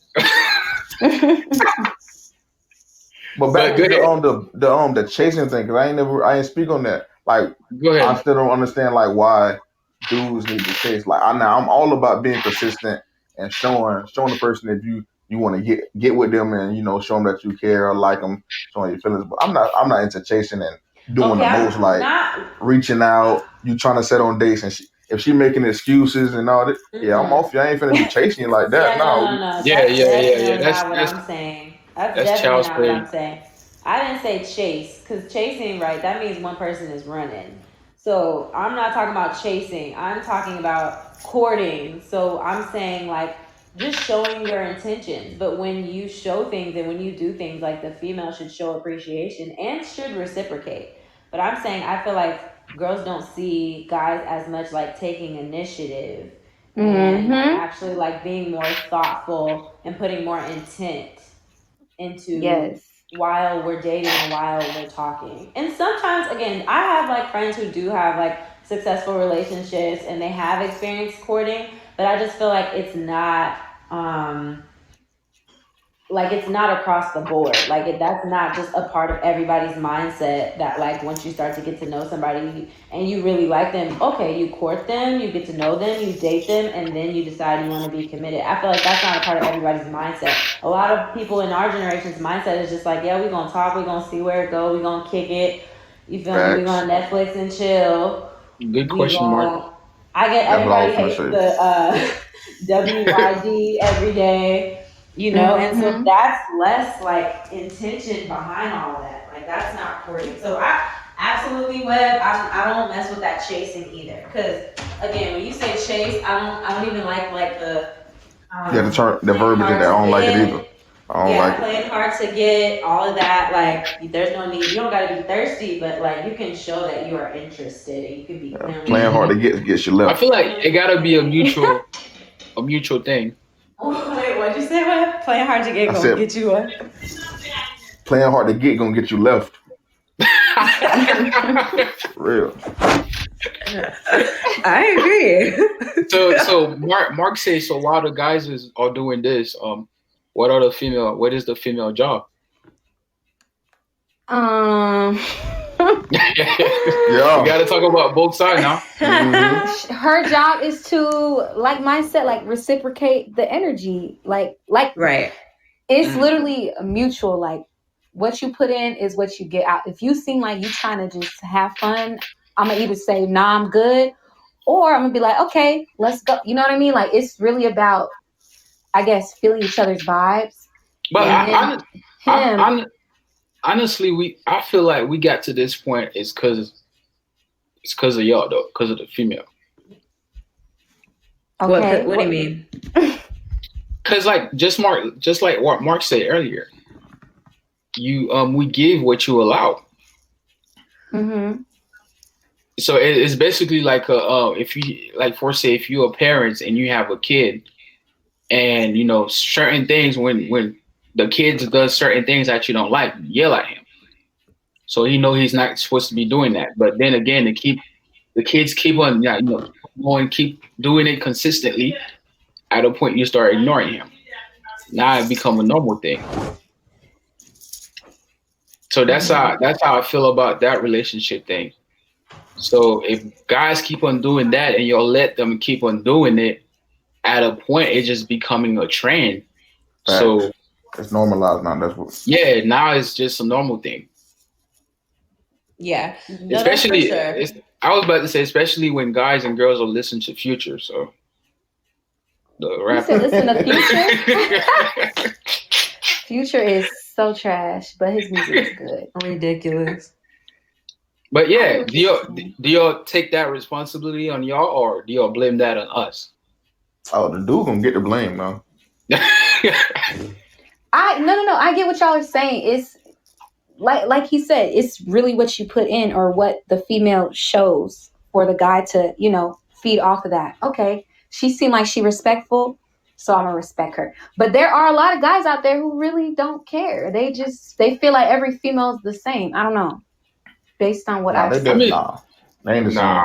But back to the chasing thing, because I ain't speak on that. Like, go ahead. I still don't understand like why dudes need to chase. Like, I'm all about being consistent and showing the person that you want to get with them, and show them that you care or like them, showing your feelings. But I'm not into chasing and doing the most, like reaching out. You trying to set on dates, and if she making excuses and all that, yeah, I'm off you. I ain't finna be chasing you like that. No. Yeah. That's not what I'm saying. That's definitely not what I'm saying. I didn't say chase, because chasing, right, that means one person is running. So I'm not talking about chasing. I'm talking about courting. So I'm saying, like, just showing your intentions. But when you show things and when you do things, like, the female should show appreciation and should reciprocate. But I'm saying, I feel like girls don't see guys as much like taking initiative and actually like being more thoughtful and putting more intent into while we're dating and while we're talking. And sometimes, again, I have like friends who do have like successful relationships and they have experienced courting, but I just feel like it's not it's not across the board. Like, that's not just a part of everybody's mindset, that like once you start to get to know somebody and you really like them, okay, you court them, you get to know them, you date them, and then you decide you want to be committed. I feel like that's not a part of everybody's mindset. A lot of people in our generation's mindset is just like, yeah, we're going to talk, we're going to see where it goes, we're going to kick it. You feel me? We're going to Netflix and chill. Good question, Mark. I get everybody hates the WYD every day. And so that's less like intention behind all of that. Like, that's not courting. So I absolutely, Web, I don't mess with that chasing either. Because again, when you say chase, I don't even like the the verbiage that I don't like it either. I don't like it. Playing hard to get, all of that. Like, there's no need. You don't gotta be thirsty, but like you can show that you are interested, and you can be playing hard to get you left. I feel like it gotta be a mutual thing. Wait, what'd you say? What? Playing hard to get gonna get you what? Playing hard to get gonna get you left. Real. I agree. So Mark says, so while the guys are doing this, what is the female job? Yeah. We gotta talk about both sides now. Her job is to, like mindset, like reciprocate the energy. Like right. It's literally mutual. Like, what you put in is what you get out. If you seem like you trying to just have fun, I'm gonna either say, nah, I'm good, or I'm gonna be like, okay, let's go. You know what I mean? Like, it's really about, I guess, feeling each other's vibes. But honestly, I feel like we got to this point is because of y'all, though, because of the female. Okay. What do you mean? Because just like what Mark said earlier, we give what you allow. Mm-hmm. So it's basically like if you're a parent and you have a kid, and certain things when the kid does certain things that you don't like, you yell at him. So he's not supposed to be doing that. But then again, the kids keep on going, keep doing it consistently. At a point, you start ignoring him. Now it become a normal thing. So that's how I feel about that relationship thing. So if guys keep on doing that and you'll let them keep on doing it, at a point it's just becoming a trend. Facts. So it's normalized now. That's what. Yeah, now it's just a normal thing. Yeah, no, Especially, that's for sure. I was about to say, especially when guys and girls will listen to Future. So the You rapper. said listen to Future? Future is so trash, but his music is good. Ridiculous. But yeah, do y'all take that responsibility on y'all, or do y'all blame that on us? Oh, the dude gonna get the blame, man. No. I get what y'all are saying. It's like he said, it's really what you put in or what the female shows for the guy to, feed off of that. Okay, she seemed like she respectful, so I'm gonna respect her. But there are a lot of guys out there who really don't care. They feel like every female is the same. I don't know. Based on what I've seen. They ain't the same.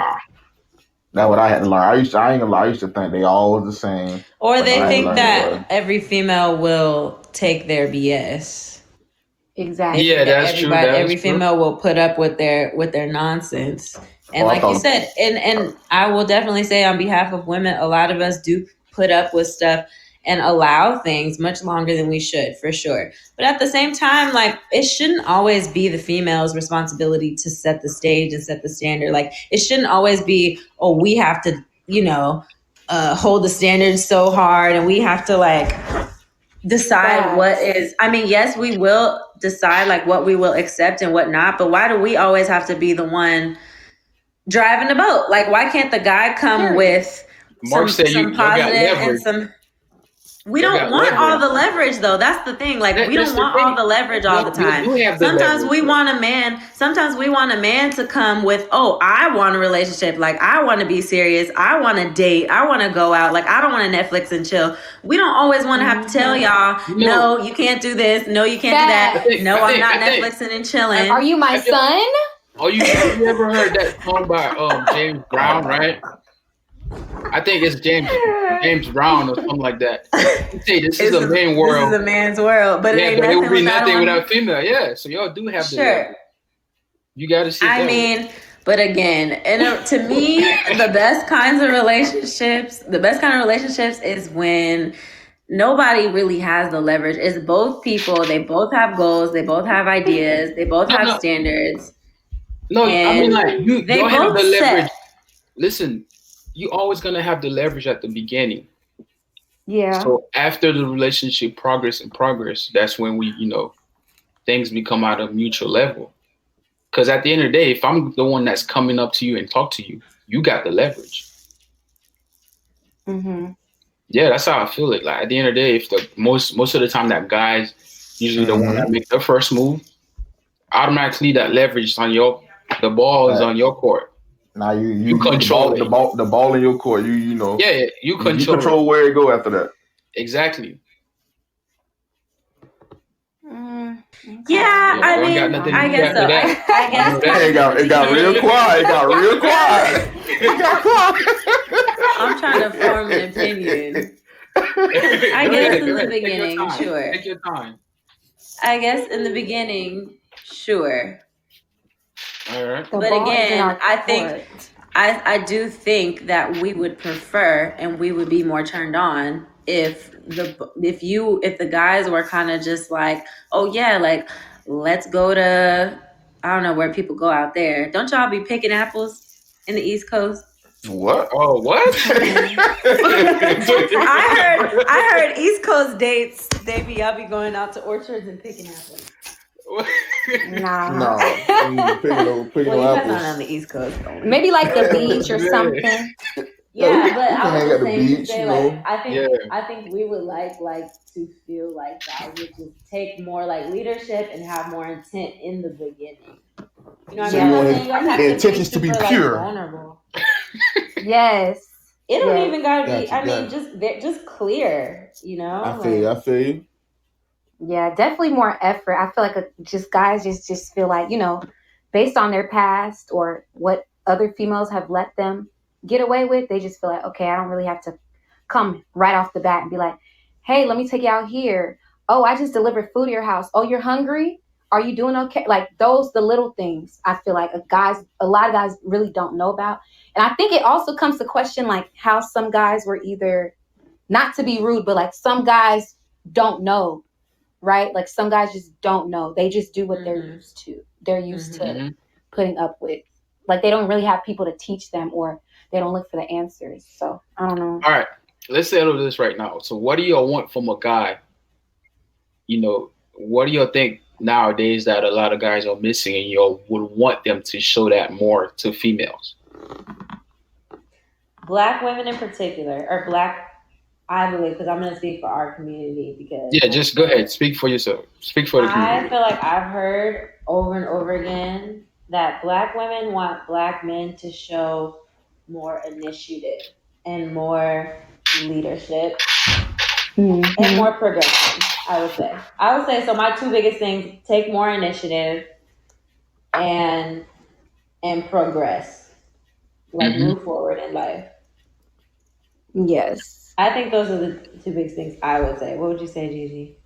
That's what I had to learn. I ain't gonna lie, I used to think they all was the same. Or they think that every female will take their BS. Exactly. Yeah, that's true. Every female will put up with their nonsense. And like you said, and I will definitely say on behalf of women, a lot of us do put up with stuff and allow things much longer than we should, for sure. But at the same time, like, it shouldn't always be the female's responsibility to set the stage and set the standard. Like, it shouldn't always be, oh, we have to, hold the standard so hard and we have to, like, decide what is. I mean, yes, we will decide, like, what we will accept and what not. But why do we always have to be the one driving the boat? Like, why can't the guy come with Mark said some positive and some... We don't want all the leverage, though. That's the thing. Like, we don't want all the leverage all the time. Sometimes we want a man. Sometimes we want a man to come with, oh, I want a relationship. Like, I want to be serious. I want to date. I want to go out. Like, I don't want to Netflix and chill. We don't always want to have to tell y'all, no, you can't do this. No, you can't do that. No, I'm not Netflixing and chilling. Are you my son? Oh, you ever heard that song by James Brown, right? I think it's James Brown or something like that. Say this is a man's world. This is a man's world, but it would be nothing without female. Yeah, so y'all do have sure. You got to see. I mean, but again, and to me, the best kind of relationships is when nobody really has the leverage. It's both people. They both have goals. They both have ideas. They both have standards. No, I mean, like, you don't have the leverage. Listen. You always gonna have the leverage at the beginning. Yeah. So after the relationship progress, that's when we, things become out of mutual level. Because at the end of the day, if I'm the one that's coming up to you and talk to you, you got the leverage. Mm-hmm. Yeah, that's how I feel it. Like, at the end of the day, if the most of the time that guys usually the one that make the first move, automatically that leverage is on the ball is on your court. Now you control the ball in your court. Yeah, you control where it go after that. Exactly. Yeah, I mean, I guess so. I guess it got real quiet. It got real quiet. It got quiet. I'm trying to form an opinion. I guess in the beginning, sure. Take your time. I guess in the beginning, sure. All right. But again, I do think that we would prefer and we would be more turned on if the guys were kind of just like, oh yeah, like, let's go to, I don't know where people go out there. Don't y'all be picking apples in the East Coast? What? Oh, what? I heard East Coast dates, y'all be going out to orchards and picking apples. No. Picking apples. On the East Coast. Maybe like the beach or something. Yeah, but I was just saying beach, to say, like, I think we would like to feel like that would just take more like leadership and have more intent in the beginning. You know what I mean? You have the intentions to be pure. Vulnerable. Yes. It don't even gotta be. I mean, just clear. I feel you. Yeah, definitely more effort. I feel like just guys just feel like, based on their past or what other females have let them get away with, they just feel like, okay, I don't really have to come right off the bat and be like, hey, let me take you out here. Oh, I just delivered food to your house. Oh, you're hungry? are you doing okay? Like those, the little things I feel like a lot of guys really don't know about. And I think it also comes to question like how some guys were either, not to be rude, but like some guys don't know, right? Like some guys just don't know. They just do what they're used to. They're used to putting up with. Like they don't really have people to teach them, or they don't look for the answers. So I don't know. All right, let's settle this right now. So what do y'all want from a guy? You know, what do y'all think nowadays that a lot of guys are missing and y'all would want them to show that more to females? Black women in particular, or black, I believe, because I'm going to speak for our community. Because Yeah, just go ahead. Speak for yourself. Speak for the I community. feel like I've heard over and over again that black women want black men to show more initiative and more leadership and more progression, I would say. So my two biggest things: take more initiative and progress. Like move forward in life. Yes. I think those are the two biggest things I would say. What would you say, Gigi?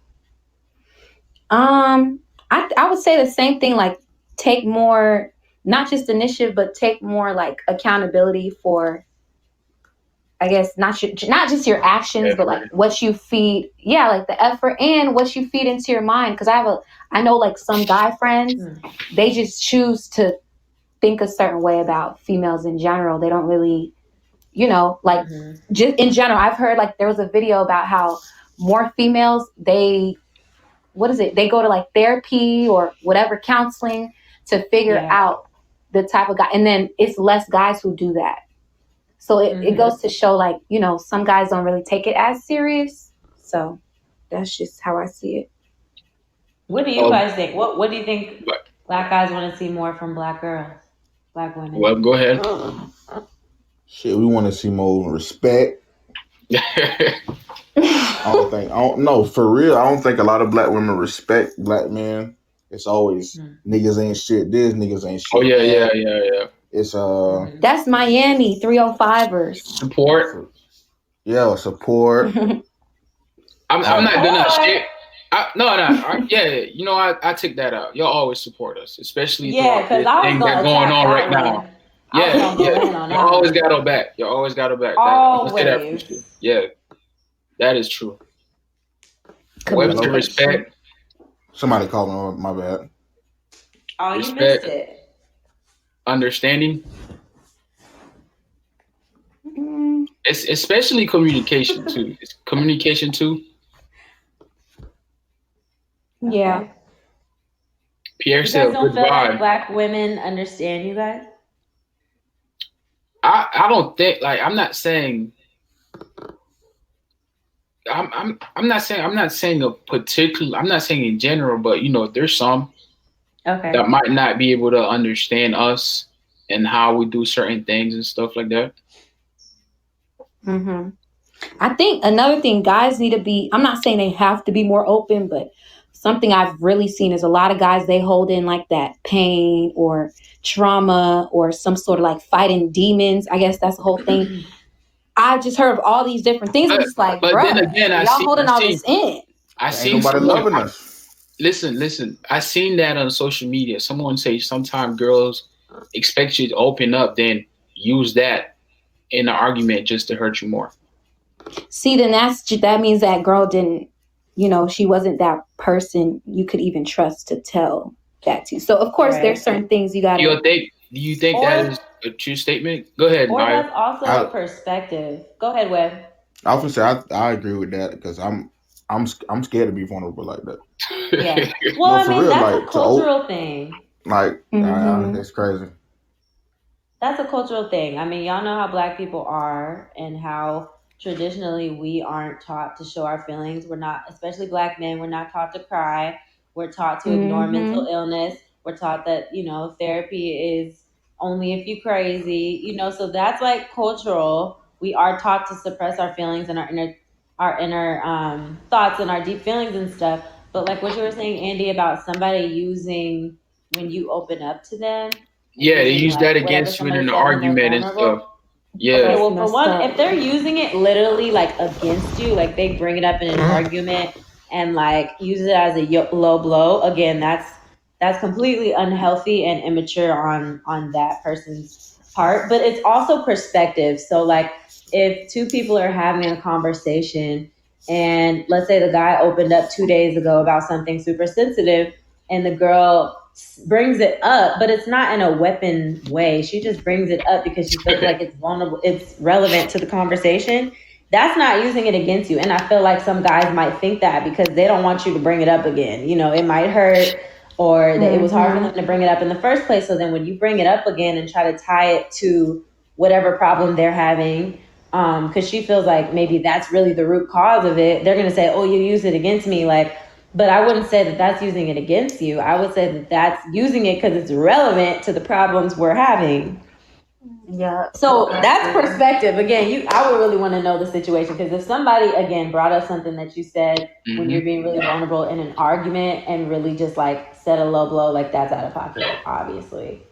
I would say the same thing, like take more, not just initiative, but take more like accountability for, I guess, not just your actions, but like what you feed. Yeah, like the effort and what you feed into your mind. Because I know like some guy friends, they just choose to think a certain way about females in general. They don't really, you know, like just in general. I've heard like there was a video about how more females, they go to like therapy or whatever, counseling, to figure out the type of guy. And then it's less guys who do that. So it goes to show like, you know, some guys don't really take it as serious. So that's just how I see it. What do you guys think? What do you think black guys want to see more from black girls, black women? Well, go ahead. Shit, we want to see more respect. For real, I don't think a lot of black women respect black men. It's always niggas ain't shit this, niggas ain't shit. Oh yeah. It's that's Miami 305ers. Support. Yeah, support. I'm not gonna shit. Yeah, you know, I take that out. Y'all always support us, especially because things that going on right now. Yeah. You always got our back. You always got our back. Always. Yeah, that is true. Webster respect. Somebody called me. My bad. Oh, respect, you missed it. Understanding. It's especially communication too. It's communication too. Yeah. Okay. Pierre said, "You guys don't "Good feel like vibe." black women understand you guys? I don't think, like, I'm not saying a particular. I'm not saying in general, but you know, there's some that might not be able to understand us and how we do certain things and stuff like that. I think another thing guys need to be, I'm not saying they have to be more open, but something I've really seen is a lot of guys, they hold in like that pain or trauma or some sort of like fighting demons. I guess that's the whole thing. I just heard of all these different things. I'm just like, bro, y'all holding all this in. I seen nobody loving us. Listen. I seen that on social media. Someone say sometimes girls expect you to open up, then use that in an argument just to hurt you more. See, then that means that girl didn't, you know, she wasn't that person you could even trust to tell that to. So of course there's certain things you gotta. Do you think that is a true statement? Go ahead, Or Maya. that's also a perspective. Go ahead, Webb. I was gonna say I agree with that because I'm scared to be vulnerable like that. Yeah. Well, No, I mean, real, that's like, a cultural thing. Like it's crazy. That's a cultural thing. I mean, y'all know how black people are and how traditionally we aren't taught to show our feelings. We're not, especially black men, we're not taught to cry. We're taught to ignore mental illness. We're taught that, you know, therapy is only if you crazy, you know, so that's like cultural. We are taught to suppress our feelings and our inner thoughts and our deep feelings and stuff. But like what you were saying, Andy, about somebody using when you open up to them. Yeah, they use that against you in an argument and stuff. Yeah. Okay, well, for one, if they're using it literally like against you, like they bring it up in an argument and like use it as a low blow, again, that's that's completely unhealthy and immature on that person's part. But it's also perspective. So like if two people are having a conversation and let's say the guy opened up 2 days ago about something super sensitive and the girl brings it up, but it's not in a weapon way. She just brings it up because she feels like it's vulnerable, it's relevant to the conversation. That's not using it against you. And I feel like some guys might think that because they don't want you to bring it up again. You know, it might hurt or that it was hard for them to bring it up in the first place. So then when you bring it up again and try to tie it to whatever problem they're having, because she feels like maybe that's really the root cause of it, they're going to say, oh, you use it against me. Like, but I wouldn't say that that's using it against you. I would say that that's using it because it's relevant to the problems we're having. Yeah. So that's perspective. Again, I would really want to know the situation because if somebody, again, brought up something that you said when you're being really vulnerable in an argument and really just like said a low blow, like that's out of pocket, obviously.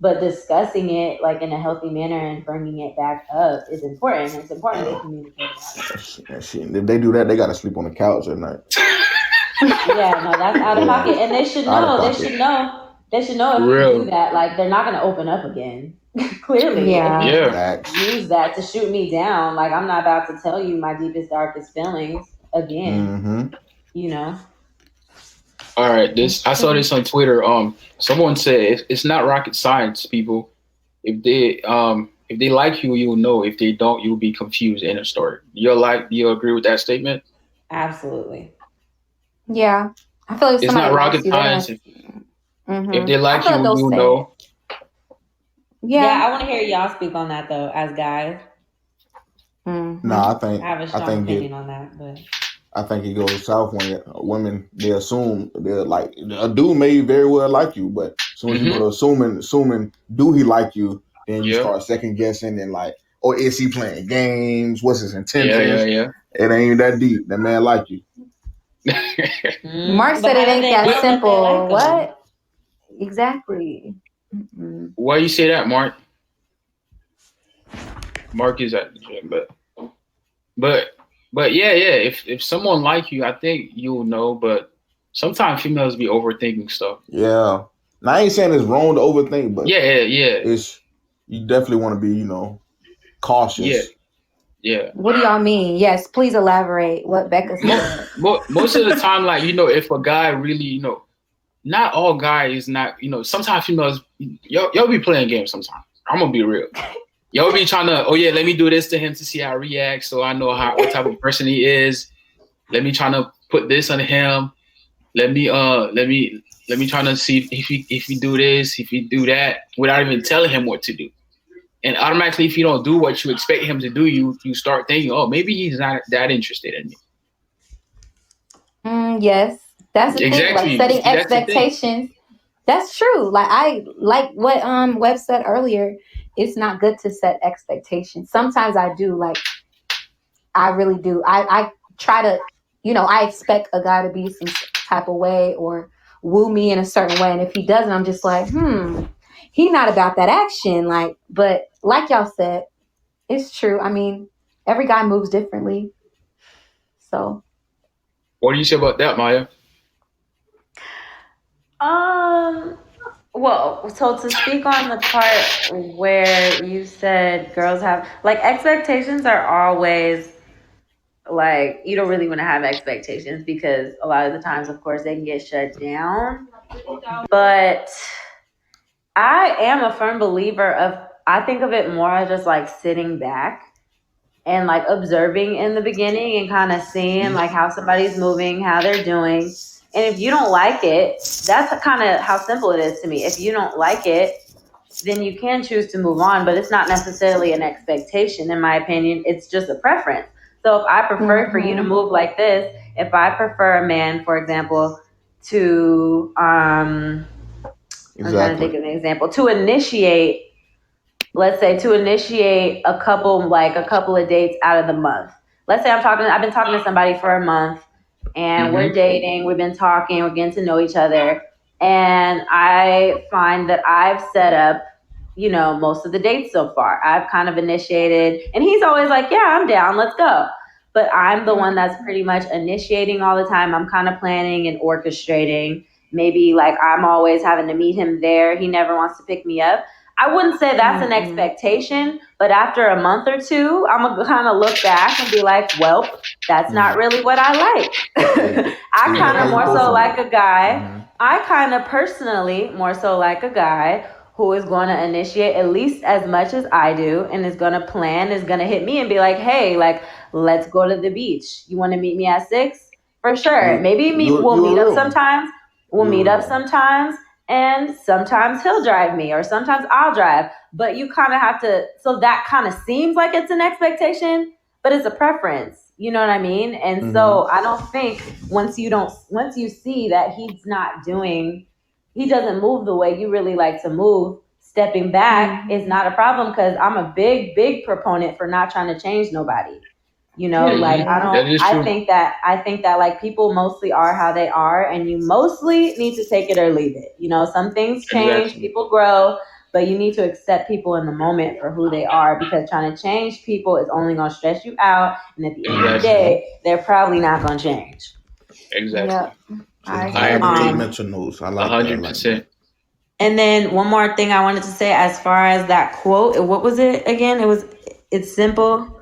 But discussing it like in a healthy manner and bringing it back up is important. It's important to communicate about it. If they do that, they got to sleep on the couch at night. Yeah, no, that's out of pocket. And they should know. They should know. They should know if you do that, like they're not going to open up again. Clearly. Yeah. Use that to shoot me down. Like I'm not about to tell you my deepest, darkest feelings again. You know. All right. I saw this on Twitter. Someone said it's not rocket science, people. If they like you, you'll know. If they don't, you'll be confused. End of story. Do you agree with that statement? Absolutely. Yeah. I feel like it's not rocket science. If they like you, you'll know. Yeah, I want to hear y'all speak on that though, as guys. No, I have a strong opinion on that, but I think it goes south when women they assume they're like a dude may very well like you, but as soon as you go to assuming do he like you, then you start second guessing and like, oh, is he playing games? What's his intentions? Yeah. It ain't that deep. That man like you. Mark said it ain't that simple. What? Exactly. Why you say that, Mark? Mark is at the gym, but yeah. If someone like you, I think you'll know. But sometimes females be overthinking stuff. Yeah. Now I ain't saying it's wrong to overthink, but yeah. It's you definitely want to be, cautious. Yeah. What do y'all mean? Yes, please elaborate what Becca said. Most of the time, like if a guy really, not all guys, sometimes females, y'all be playing games sometimes. I'm gonna be real. Y'all be trying to, let me do this to him to see how he reacts so I know what type of person he is. Let me try to put this on him. Let me try to see if he do this, if he do that, without even telling him what to do. And automatically, if you don't do what you expect him to do, you start thinking, oh, maybe he's not that interested in me. Yes. That's the thing, like setting expectations. That's true. Like what Webb said earlier, it's not good to set expectations. Sometimes I do, like I really do. I try to, I expect a guy to be some type of way or woo me in a certain way. And if he doesn't, I'm just like, he not about that action. But like y'all said, it's true. I mean, every guy moves differently. So what do you say about that, Maya? Well, so to speak on the part where you said girls have expectations are always you don't really want to have expectations because a lot of the times, of course, they can get shut down. But I am a firm believer I think of it more as just sitting back and observing in the beginning and kind of seeing how somebody's moving, how they're doing. And if you don't like it, that's kind of how simple it is to me. If you don't like it, then you can choose to move on, but it's not necessarily an expectation, in my opinion. It's just a preference. So if I prefer for you to move like this, if I prefer a man, for example, to, I'm trying to think of an example, to initiate a couple of dates out of the month. Let's say I've been talking to somebody for a month. And we're dating, we've been talking, we're getting to know each other. And I find that I've set up, most of the dates so far. I've kind of initiated, and he's always like, yeah, I'm down, let's go. But I'm the one that's pretty much initiating all the time. I'm kind of planning and orchestrating. maybe like I'm always having to meet him there. He never wants to pick me up. I wouldn't say that's an expectation, but after a month or two, I'm going to kind of look back and be like, well, that's not really what I like. I kind of more so like a guy. I kind of personally more so like a guy who is going to initiate at least as much as I do and is going to plan, is going to hit me and be like, hey, like, let's go to the beach. You want to meet me at 6? For sure. Maybe we'll meet up sometimes. We'll meet up sometimes. And sometimes he'll drive me or sometimes I'll drive. But you kind of have to, so that kind of seems like it's an expectation, but it's a preference. You know what I mean? And so I don't think once you see that he doesn't move the way you really like to move, stepping back is not a problem, because I'm a big proponent for not trying to change nobody. You know, I think that like people mostly are how they are, and you mostly need to take it or leave it. You know, some things change, people grow, but you need to accept people in the moment for who they are, because trying to change people is only going to stress you out. And at the end of the day, they're probably not going to change. Exactly. Yep. I agree. Mention those. I like 100%. And then one more thing I wanted to say, as far as that quote, what was it again? It's simple.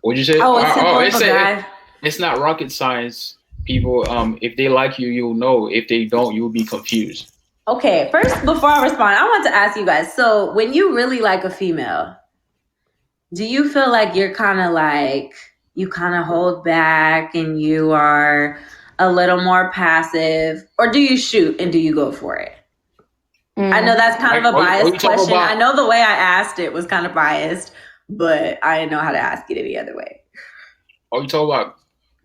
What'd you say? Oh, it's simple. It's not rocket science. People, if they like you, you'll know. If they don't, you'll be confused. Okay, first, before I respond, I want to ask you guys. So when you really like a female, do you feel like you kind of hold back and you are a little more passive, or do you shoot and do you go for it? I know that's kind of a biased question. I know the way I asked it was kind of biased, but I didn't know how to ask it any other way. Are you talking about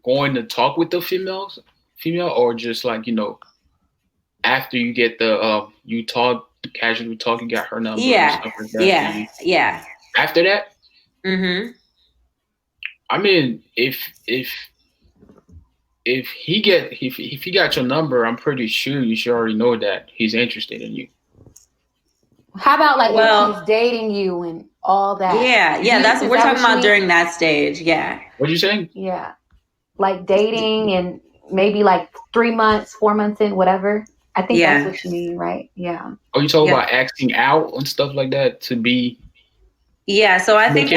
going to talk with the female, or just like, you know, after you get you talk, casually talk, you got her number? Yeah. And stuff like that, Yeah. After that? Mm-hmm. I mean, if he got your number, I'm pretty sure you should already know that he's interested in you. How about like if he's dating you and all that? Yeah, that's what we're talking about during that stage. Yeah. What are you saying? Yeah, like dating and maybe like 3 months, 4 months in, whatever. I think that's what you mean, right? Yeah. Are you talking about acting out and stuff like that to be? Yeah. So I think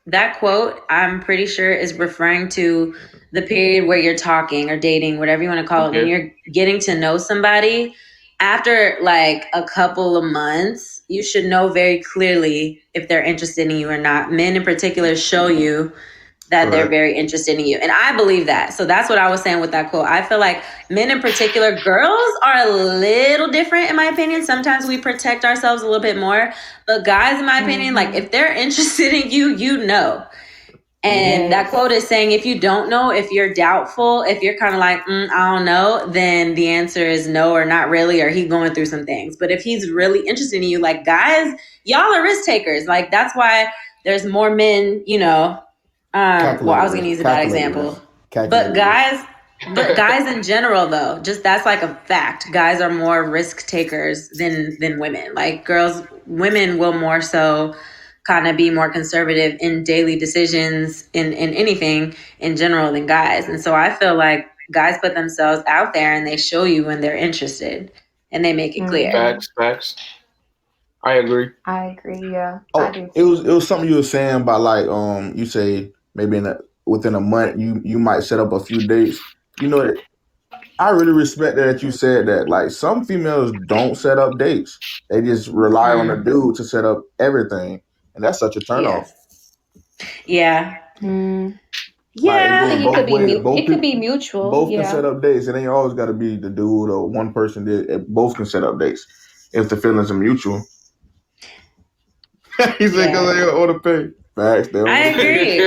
that quote, I'm pretty sure, is referring to the period where you're talking or dating, whatever you want to call it, when you're getting to know somebody. After like a couple of months, you should know very clearly if they're interested in you or not. Men in particular show you that they're very interested in you. And I believe that. So that's what I was saying with that quote. I feel like men in particular, girls are a little different in my opinion. Sometimes we protect ourselves a little bit more. But guys, in my opinion, like if they're interested in you, you know. And that quote is saying, if you don't know, if you're doubtful, if you're kind of like, I don't know, then the answer is no, or not really, or he's going through some things. But if he's really interested in you, like guys, y'all are risk takers. Like that's why there's more men, you know. I was going to use a bad example. But guys in general, though, just that's like a fact. Guys are more risk takers than women. Like women will more so kind of be more conservative in daily decisions in anything in general than guys. And so I feel like guys put themselves out there and they show you when they're interested and they make it clear. Facts. I agree. Yeah. Oh, it was something you were saying about like you say maybe within a month you might set up a few dates. You know, I really respect that you said that. Like some females don't set up dates; they just rely on a dude to set up everything. And that's such a turnoff. Yeah. Yeah, I think it could be mutual. Both can set up dates. It ain't always got to be the dude or one person. Both can set up dates if the feelings are mutual. He said, "Because they ought to pay." Facts. I agree.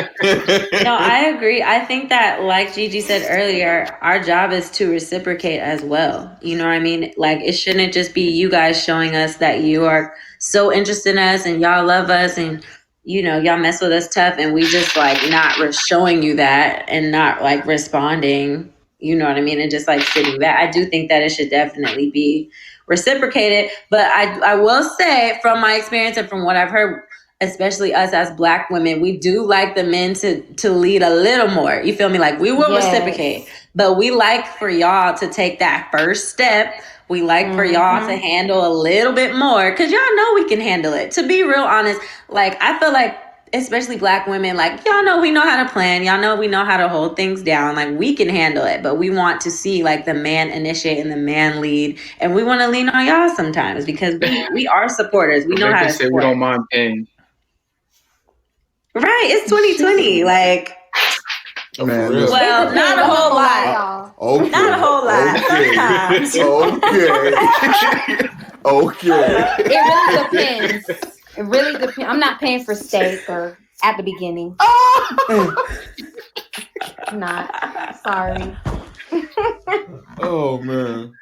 No, I agree. I think that, like Gigi said earlier, our job is to reciprocate as well. You know what I mean? Like, it shouldn't just be you guys showing us that you are so interested in us and y'all love us and, you know, y'all mess with us tough and we just like not showing you that and not like responding, you know what I mean? And just like sitting back. I do think that it should definitely be reciprocated. But I will say from my experience and from what I've heard, especially us as Black women, we do like the men to lead a little more. You feel me? Like we will reciprocate, But we like for y'all to take that first step. We like for y'all to handle a little bit more because y'all know we can handle it. To be real honest, like I feel like especially Black women, like y'all know we know how to plan. Y'all know we know how to hold things down. Like we can handle it, but we want to see like the man initiate and the man lead, and we want to lean on y'all sometimes because we are supporters. We know how to say support. we don't mind paying. Right, it's 2020. Like, Man, real. well, not a whole lot. Okay. Not a whole lot. Sometimes. Okay. It really depends. It really depends. I'm not paying for steak or at the beginning. I'm not. Sorry. Oh man.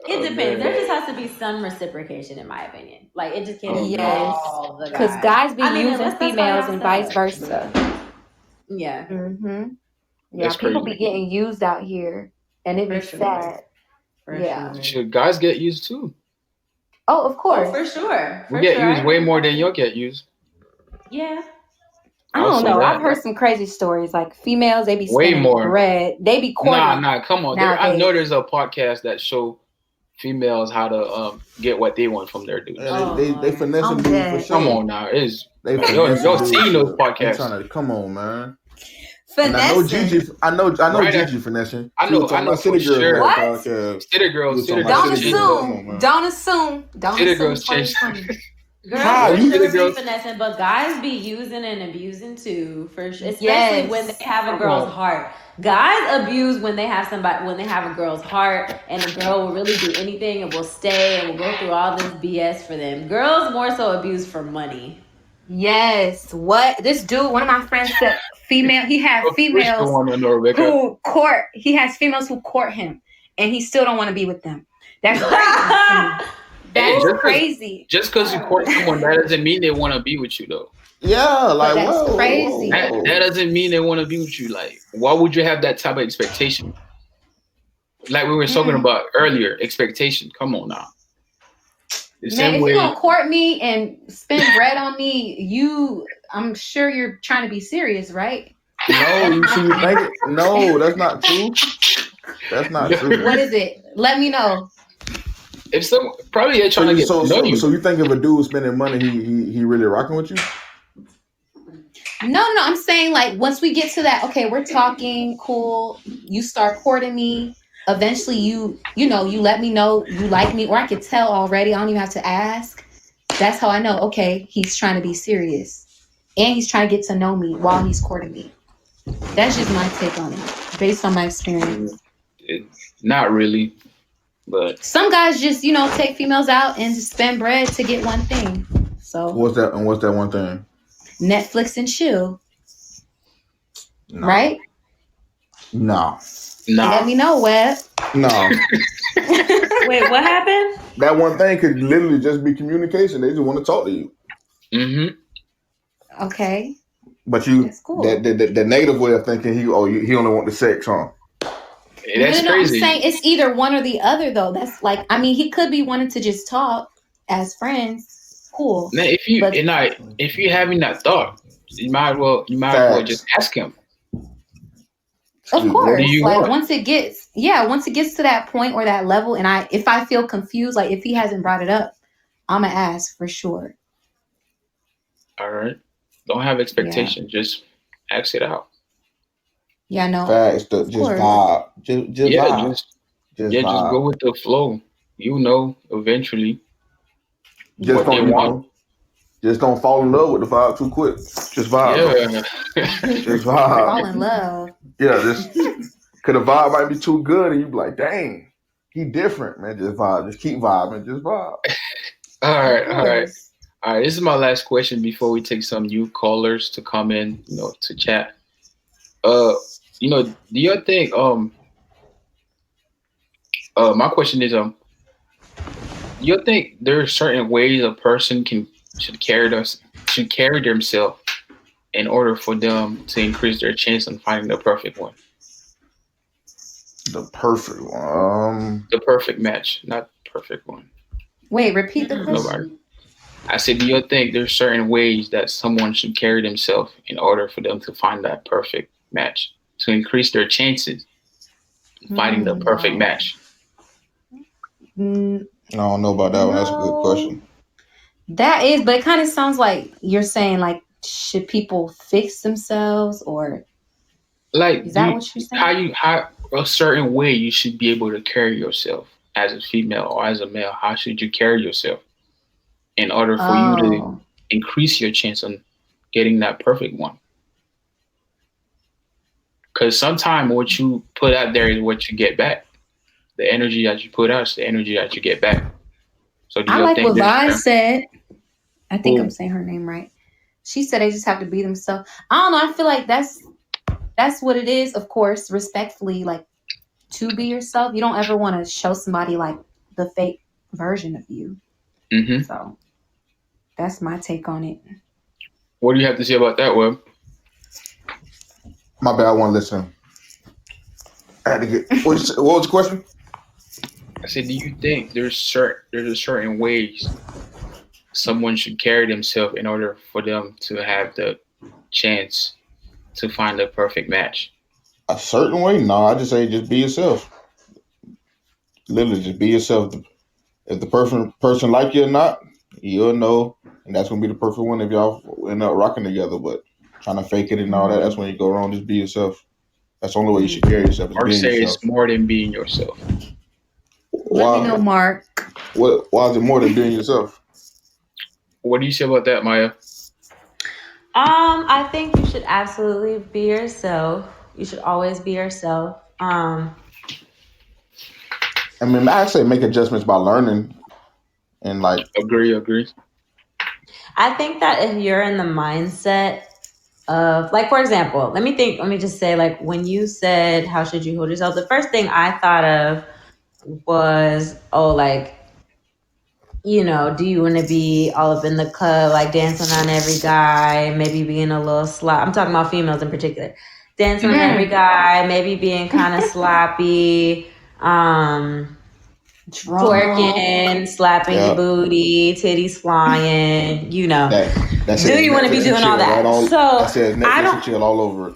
It depends. There just has to be some reciprocation, in my opinion. Like it just can't be Yes. all the Because guys be using that's females why and y'all vice versa. Yeah. Mm-hmm. Yeah, That's people crazy. be getting used out here, and it be For sure. sad. For Yeah. sure. Should guys get used too? Oh, of course. Oh, for sure. We get used way more than you'll get used. Yeah. I don't I'll say know. that. I've heard some crazy stories. Like females, they be Way spending more. bread. They be courting. Nah, come on. I nowadays. know there's a podcast that show females how to get what they want from their dudes. And they finessing I'm dudes for dead. sure. Come on now, They Yo, finessing seen those They podcasts. trying to come on, man. And I know Finessing. Gigi. I know Right, Gigi finessing. I She know- was talking I know about City for Girls sure. on that What? podcast. City girls, You was city talking Don't about girls. City Girls. Come on, assume. man. Don't assume. Don't City assume. girls change. 2020. Girls How? for You sure did it, be girls. finessing, but guys be using and abusing too, for sure. Especially Yes. when they have a Come girl's on. heart. Guys abuse when they have a girl's heart, and the girl will really do anything and will stay and will go through all this BS for them. Girls more so abuse for money. Yes. What? This dude, one of my friends said female. He has Of course you females want to know, Rebecca. who court. He has females who court him, and he still don't want to be with them. That's crazy. to me. Hey, That's just 'cause- crazy. Just because you court someone, that doesn't mean they want to be with you, though. Yeah, like that's whoa, crazy. That whoa. doesn't mean they want to be with you. Like, why would you have that type of expectation? Like we were talking about earlier, expectation. Come on now. The Man, same if way. you gonna court me and spend bread on me, I'm sure you're trying to be serious, right? No, you see, you think it? No, that's not true. That's not true. What is it? Let me know. If some probably they're trying to get to know you. So you think if a dude spending money, he really rocking with you? No, I'm saying like once we get to that, okay, we're talking, cool. You start courting me. Eventually, you let me know you like me, or I could tell already. I don't even have to ask. That's how I know. Okay, he's trying to be serious, and he's trying to get to know me while he's courting me. That's just my take on it, based on my experience. Not really, but Some guys just take females out and just spend bread to get one thing. So What's that one thing? Netflix and chill, No. right? No. Let me know, Web. No. Wait, what happened? That one thing could literally just be communication. They just want to talk to you. Mm-hmm. Okay. But you, That's cool. the negative way of thinking, he only want the sex, huh? That's no, crazy. I'm saying it's either one or the other, though. That's like, I mean, he could be wanting to just talk as friends. Cool. Now, if you're having that thought, you might as well just ask him. Of What course. do you Like want? once it gets to that point or that level, and if I feel confused, like if he hasn't brought it up, I'ma ask for sure. All right. Don't have expectation. Just ask it out. Yeah, no. Facts. Just course. vibe. Just vibe. Just vibe. go with the flow. Eventually. Just what they don't, want. Just don't fall in love with the vibe too quick. Just vibe. Yeah. Just Fall vibe. in love. Yeah, just cause the vibe might be too good, and you be like, "Dang, he different, man." Just vibe. Just keep vibing. Just vibe. All right. Of All right. course. All right. This is my last question before we take some new callers to come in, to chat. Do you think my question is do you think there are certain ways a person should carry themselves in order for them to increase their chance of finding the perfect one? The perfect one. The perfect match, not perfect one. Wait, repeat the question. Nobody. I said, do you think there's certain ways that someone should carry themselves in order for them to find that perfect match to increase their chances finding the perfect match? Mm, I don't know about that one. That's a good question. that is, but it kind of sounds like you're saying like, should people fix themselves, or Like, is that what you're saying? how a certain way you should be able to carry yourself as a female or as a male? How should you carry yourself in order for you to Oh, increase your chance on getting that perfect one? Because sometimes what you put out there is what you get back. The energy that you put out is the energy that you get back. So do I you like think what Vi there's said. I think I'm Cool. saying her name right. She said they just have to be themselves. I don't know. I feel like that's what it is. Of course, respectfully, like to be yourself. You don't ever want to show somebody like the fake version of you. Mm-hmm. So that's my take on it. What do you have to say about that, Webb? My bad. I want to listen. I had to get. What was the question? I said, do you think there's a certain ways someone should carry themselves in order for them to have the chance to find the perfect match? A certain way? No, I just say just be yourself. Literally, just be yourself. If the person like you or not, you'll know, and that's gonna be the perfect one if y'all end up rocking together. But trying to fake it and all that, that's when you go wrong. Just be yourself. That's the only way you should carry yourself. Is Mark being say yourself. it's more than being yourself. Let me know, Mark. Why is it more than being yourself? What do you say about that, Maya? I think you should absolutely be yourself. You should always be yourself. I mean, I say make adjustments by learning, and like Agree. I think that if you're in the mindset of, like, for example, let me just say, like, when you said, how should you hold yourself? The first thing I thought of was, oh, like, you know, do you want to be all up in the club, like dancing on every guy, maybe being a little I'm talking about females in particular. Dancing on every guy, maybe being kind of sloppy, twerking, slapping your booty, titties flying, you know. that's Do you want to be doing all that? That says Netflix and chill all over it.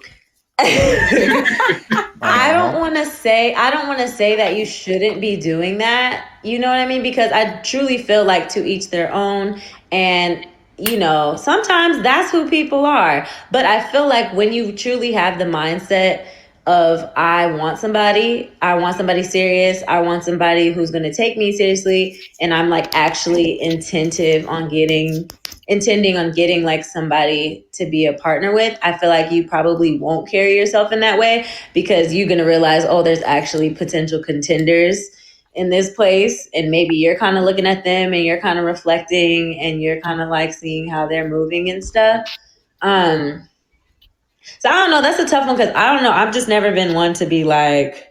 I don't want to say that you shouldn't be doing that. You know what I mean? Because I truly feel like to each their own, and you know, sometimes that's who people are. But I feel like when you truly have the mindset of I want somebody serious, I want somebody who's going to take me seriously, and I'm like actually intending on getting like somebody to be a partner with, I feel like you probably won't carry yourself in that way, because you're going to realize, oh, there's actually potential contenders in this place, and maybe you're kind of looking at them and you're kind of reflecting and you're kind of like seeing how they're moving and stuff. So I don't know. That's a tough one, because I don't know. I've just never been one to be like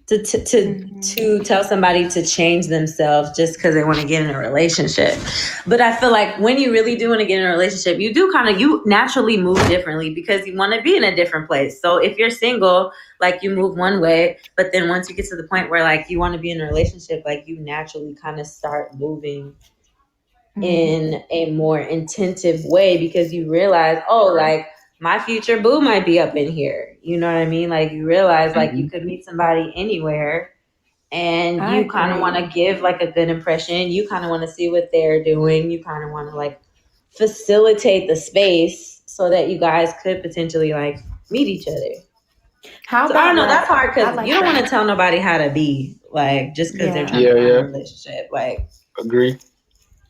to tell somebody to change themselves just because they want to get in a relationship. But I feel like when you really do want to get in a relationship, you naturally move differently because you want to be in a different place. So if you're single, like you move one way, but then once you get to the point where like you want to be in a relationship, like you naturally kind of start moving in a more intensive way, because you realize, oh, like my future boo might be up in here. You know what I mean? Like you realize like you could meet somebody anywhere, and you kind of want to give like a good impression. You kind of want to see what they're doing. You kind of want to like facilitate the space so that you guys could potentially like meet each other. How So about I don't know. like- That's hard I because like you don't that. want to tell nobody how to be, like just because they're trying Yeah, to find yeah. a relationship. Like Agree.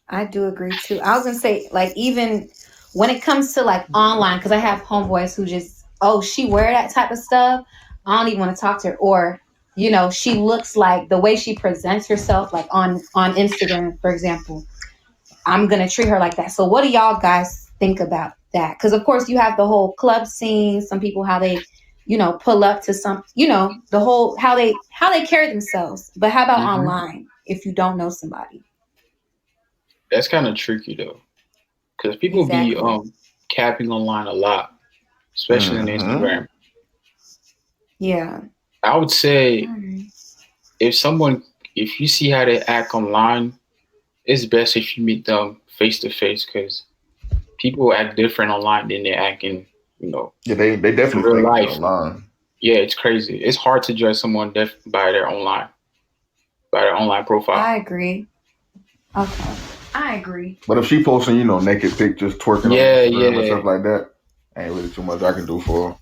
I do agree too. I was gonna say, like, even when it comes to like online, because I have homeboys who just, oh, she wear that type of stuff, I don't even want to talk to her. Or, you know, she looks like the way she presents herself, like on Instagram, for example, I'm gonna treat her like that. So what do y'all guys think about that? Because of course you have the whole club scene, some people how they, you know, pull up to some, you know, the whole how they carry themselves. But how about online if you don't know somebody? That's kind of tricky though, because people Exactly. be capping online a lot, especially on Instagram. Yeah. I would say if you see how they act online, it's best if you meet them face to face, because people act different online than they act in, you know. Yeah, they definitely real think life. online. Yeah, it's crazy. It's hard to judge someone by their online profile. I agree. Okay, I agree. But if she posting, naked pictures, twerking Yeah, on Instagram and yeah. stuff like that, ain't really too much I can do for her.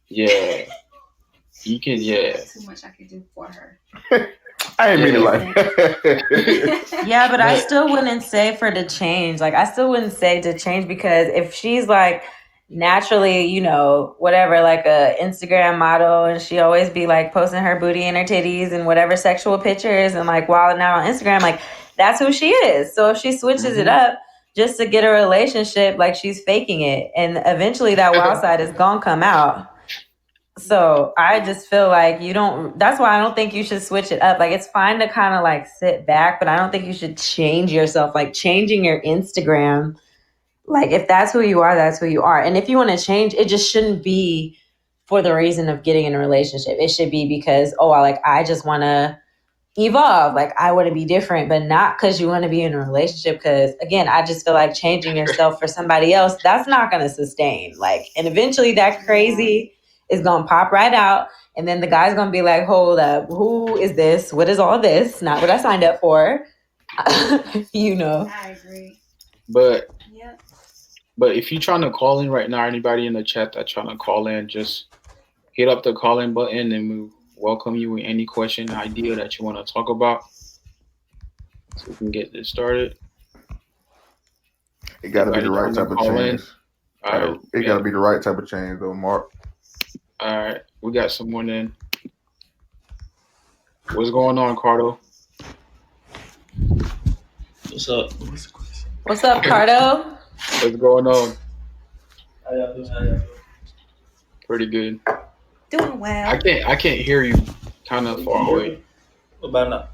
Yeah, you can. Yeah, Too much I could do for her. I ain't mean it like that. Yeah, but I still wouldn't say for to change. Like, I still wouldn't say to change, because if she's like naturally, whatever, like a Instagram model, and she always be like posting her booty and her titties and whatever sexual pictures and like wilding out on Instagram, like that's who she is. So if she switches it up just to get a relationship, like she's faking it, and eventually that wild side is gonna come out. So I just feel like that's why I don't think you should switch it up. Like, it's fine to kind of like sit back, but I don't think you should change yourself. Like, changing your Instagram, like, if that's who you are, that's who you are. And if you want to change, it just shouldn't be for the reason of getting in a relationship. It should be because, I just want to evolve. Like, I want to be different, but not because you want to be in a relationship. Because again, I just feel like changing yourself for somebody else, that's not going to sustain. Like, and eventually that crazy is going to pop right out. And then the guy's going to be like, hold up, who is this? What is all this? Not what I signed up for. I agree. but Yep. but if you're trying to call in right now, anybody in the chat that's trying to call in, just hit up the call in button, and we welcome you with any question, idea that you want to talk about, so we can get this started. It gotta be the right type of change. All right, It gotta be the right type of change, though, Mark. all right, we got someone in. What's going on, Cardo? What's up? What's up, Cardo? What's going on? How y'all doing? Pretty good. Doing well. I can't hear you. Kind of far away. What about now?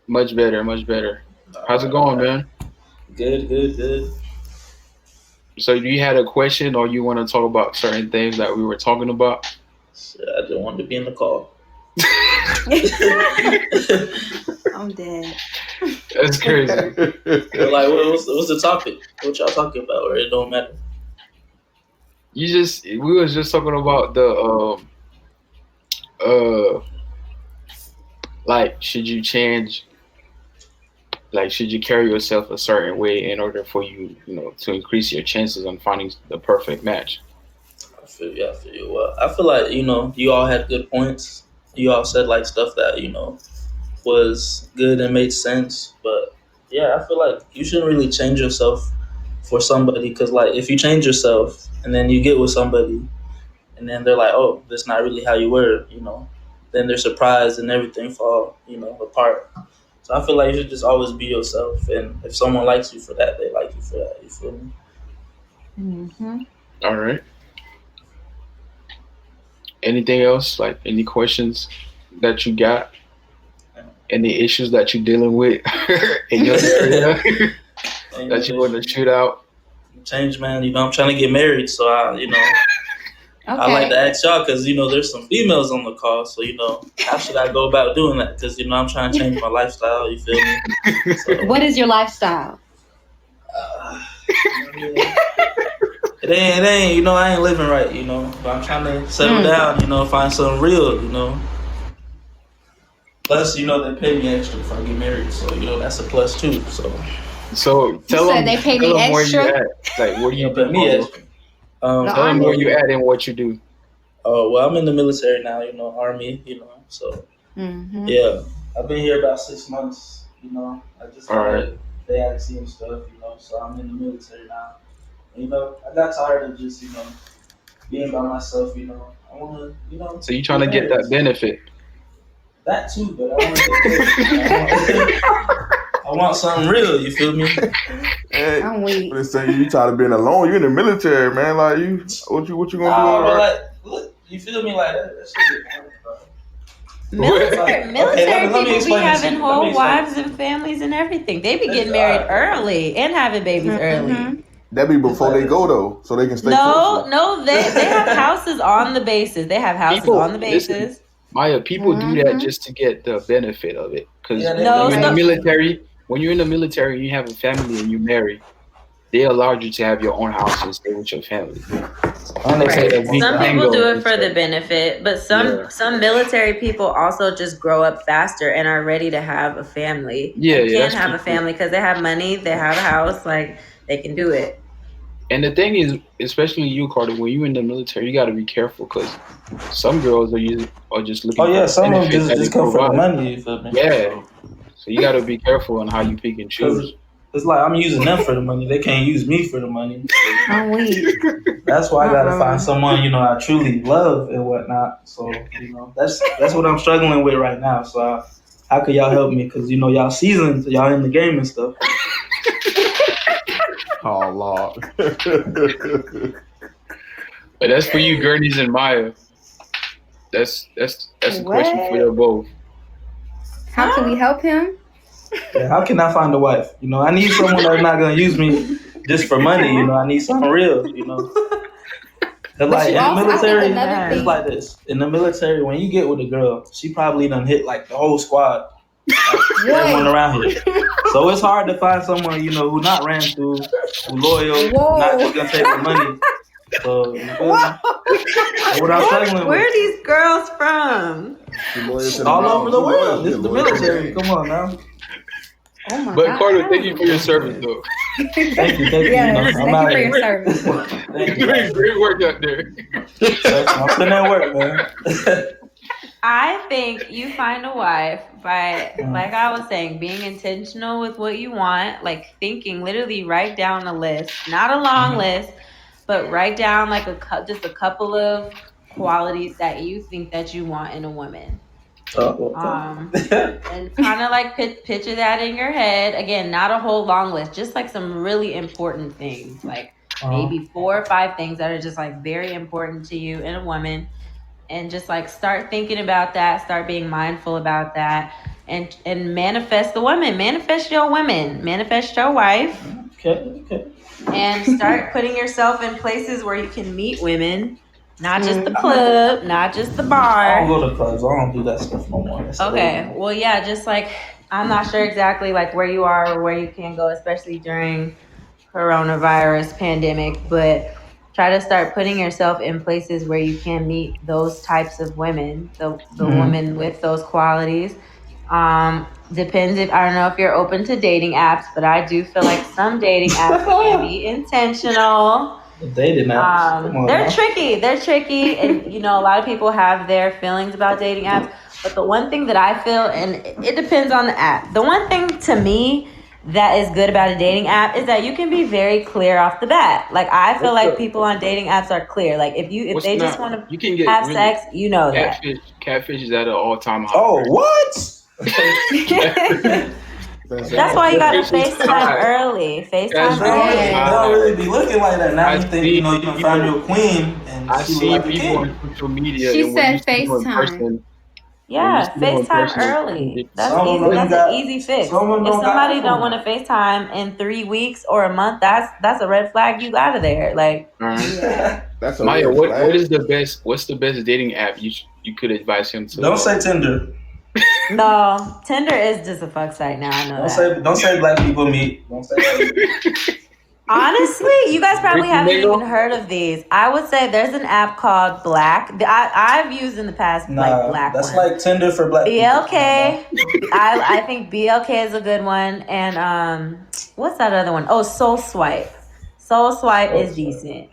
Much better. How's it going, man? Good. So you had a question, or you want to talk about certain things that we were talking about? Shit, I just wanted to be in the call. I'm dead. That's crazy. But like, what's the topic? What y'all talking about? Or it don't matter. We was just talking about the like, should you change? Like, should you carry yourself a certain way in order for you, to increase your chances on finding the perfect match? I feel you. Well, I feel like, you all had good points. You all said like stuff that, was good and made sense. But yeah, I feel like you shouldn't really change yourself for somebody, because like, if you change yourself and then you get with somebody and then they're like, oh, that's not really how you were, then they're surprised and everything fall, apart. So I feel like you should just always be yourself, and if someone likes you for that, they like you for that. You feel me? Mm-hmm. All right. Anything else? Like, any questions that you got? Any issues that you're dealing with in your area that you want to shoot out? Change, man. I'm trying to get married, so I like to ask y'all, because there's some females on the call, so how should I go about doing that? Because I'm trying to change my lifestyle. You feel me? So, What is your lifestyle? it ain't. I ain't living right. But I'm trying to settle down. Find something real. Plus, they pay me extra if I get married, so that's a plus too. So tell them they pay me where you extra? at. Like, what do you pay me do? extra. Tell them where you at and what you do. Oh, well, I'm in the military now. Army. So yeah, I've been here about 6 months. I just started the AXC and stuff. So I'm in the military now. And, I got tired of just being by myself. I want to So you trying to get that benefit? That too, but I want something real. You feel me? Hey, I'm weak. let's say you tired of being alone. You in the military, man. Like, what you gonna do? But like, look, you feel me? Like that shit is boring, bro. Military let me people be explain this to having you. whole wives and families and everything. They be getting married early and having babies early. That be before they go though, so they can stay. No, they have houses on the bases. They have houses on the bases. Listen, Maya, people do that just to get the benefit of it. Because Yeah, when you're in the military, you have a family and you marry, they allowed you to have your own house and stay with your family. And they say Right. that we Some can people go do it and for the stuff. benefit, but Yeah. some military people also just grow up faster and are ready to have a family. Yeah, and yeah, can that's have a true. family because they have money, they have a house, like they can do it. And the thing is, especially you, Carter, when you're in the military, you got to be careful because some girls are just looking Oh for yeah, the some of them benefit that just it come for the provides. money. You feel me? Yeah. So you got to be careful on how you pick and Because choose. it's like I'm using them for the money. They can't use me for the money. I'm weak. That's why I gotta Uh-uh. find someone I truly love and whatnot. So that's what I'm struggling with right now. So how could y'all help me? Because y'all seasoned, y'all in the game and stuff. Oh Lord. But that's for you, Gurneys and Maya. That's a question for What? you both. How can we help him? Yeah, how can I find a wife? I need someone that's not gonna use me just for money. I need something real. Cause But like you in the also, I think military, another it's thing. like this. In the military, when you get with a girl, she probably done hit like the whole squad, like, everyone Whoa. around here. So it's hard to find someone who not ran through, who loyal, not just gonna take the money. So you feel me? That's what I'm struggling Where with. are these girls from? All over the world. This is the military. Come on now. Oh my But God. Carter, thank you for your service, though. Thank you. Yes, I'm thank out you for here. your service. Thank You're doing you. great work out there. I'm putting in work, man. I think you find a wife by, like I was saying, being intentional with what you want, like thinking, literally write down a list, not a long list, but write down like just a couple of qualities that you think that you want in a woman. And kind of like picture that in your head. Again, not a whole long list, just like some really important things, like maybe 4 or 5 things that are just like very important to you in a woman. And just like start thinking about that, start being mindful about that, and manifest the woman, manifest your women, manifest your wife. Okay. And start putting yourself in places where you can meet women, not just the club, not just the I don't bar. go to clubs. I don't do that stuff no more. Okay, well, yeah, just like I'm not sure exactly like where you are or where you can go, especially during coronavirus pandemic, but try to start putting yourself in places where you can meet those types of women, the women with those qualities. Depends if I don't know if you're open to dating apps, but I do feel like some dating apps can be intentional. The dating apps. Come on, They're now. tricky, and a lot of people have their feelings about dating apps. But the one thing that I feel, and it depends on the app, the one thing to me that is good about a dating app is that you can be very clear off the bat. Like I feel like people on dating apps are clear. Like if they just want you to can get have really, sex, you know that. Catfish is at an all-time high. Oh, what? That's why you gotta FaceTime early. FaceTime early. They don't really be looking like that. Now you think you can find your queen and I she see like a people king. on social media. She and when said you see them in FaceTime. person, Yeah, when you see them in FaceTime person, early. That's Some of easy. them That's got- an easy fix. If some of them don't got somebody don't iPhone. want to FaceTime in 3 weeks or a month, that's a red flag. You out of there. Like That's a Maya, red what flag. is the best? What's the best dating app you could advise him to? Don't say Tinder. no, Tinder is just a fuck site now. I know that. Don't say black people meet. Don't say that. Honestly, you guys probably Ricky haven't Mingle? even heard of these. I would say there's an app called Black. I've used in the past like Black that's one. like Tinder for black BLK. I think BLK is a good one. And what's that other one? Oh, Soul Swipe. Soul Swipe is decent.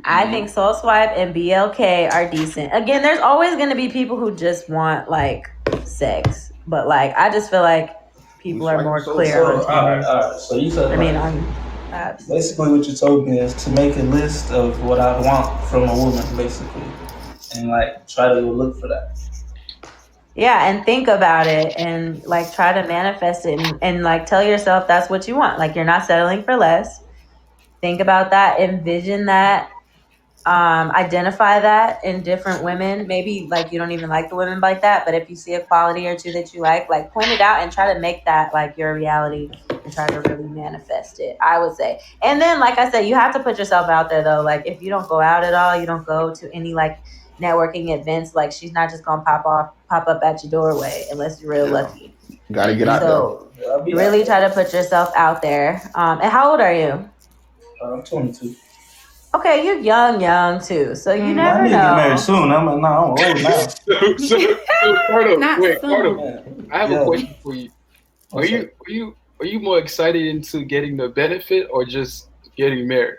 I think Soul Swipe and BLK are decent. Again, there's always going to be people who just want like sex, but like I just feel like people are more clear So, on all Tinder. right. So you said I mean, like, on apps. basically what you told me is to make a list of what I want from a woman, basically, and like try to go look for that. Yeah, and think about it and like try to manifest it and like tell yourself that's what you want. Like you're not settling for less. Think about that, envision that, identify that in different women. Maybe like you don't even like the women like that, but if you see a quality or two that you like point it out and try to make that like your reality and try to really manifest it, I would say. And then like I said, you have to put yourself out there though. Like if you don't go out at all, you don't go to any like networking events, like she's not just gonna pop up at your doorway unless you're real lucky. Gotta get out So I'll be really out try to put yourself out there. And how old are you? there. I'm 22. Okay, you're young too. So you I never need to get married know. soon. I'm old now. So Cardo, Not wait, soon. Cardo, I have a question for you. Are you more excited into getting the benefit or just getting married?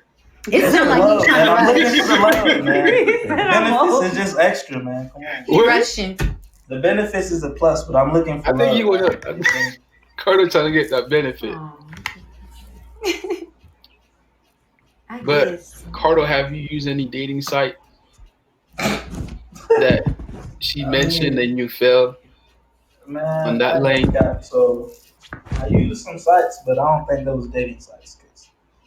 It sounds like Love, he's man. I'm trying to looking rush. for the love, man. He The said I'm benefits old. is just extra, man. Come on. He rushing. The benefits is a plus, but I'm looking for I think love. you would. Cardo trying to get that benefit. I But- guess. Cardo, have you used any dating site that she mentioned and you failed? Man, On that lane. So I used some sites, but I don't think those dating sites.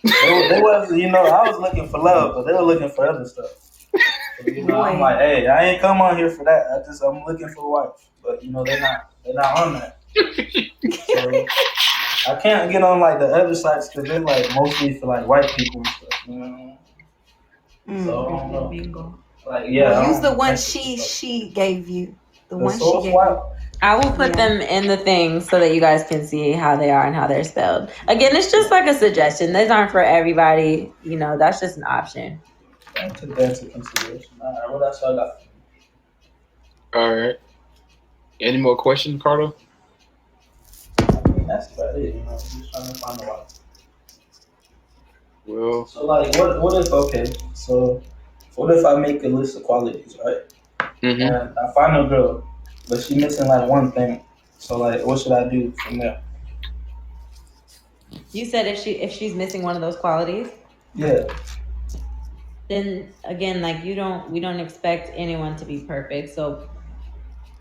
'Cause they was, I was looking for love, but they were looking for other stuff. So, I'm Boy. like, hey, I ain't come on here for that. I'm looking for a wife, but they're not on that. So I can't get on like the other sites because they're like mostly for like white people and stuff. So I don't know. Like Well, use the one one she gave you. The one she soul gave swap. I will put Yeah. them in the thing so that you guys can see how they are and how they're spelled. Again, it's just like a suggestion. These aren't for everybody. That's just an option. I took that into consideration. All right, what else I got? All right. Any more questions, Cardo? I mean, that's about it. Just trying to find a wife. Well, So like, what if I make a list of qualities, right? mhm. And I find a girl, but she missing like one thing. So like, what should I do from there? You said if she's missing one of those qualities, Yeah. then again, like we don't expect anyone to be perfect. So,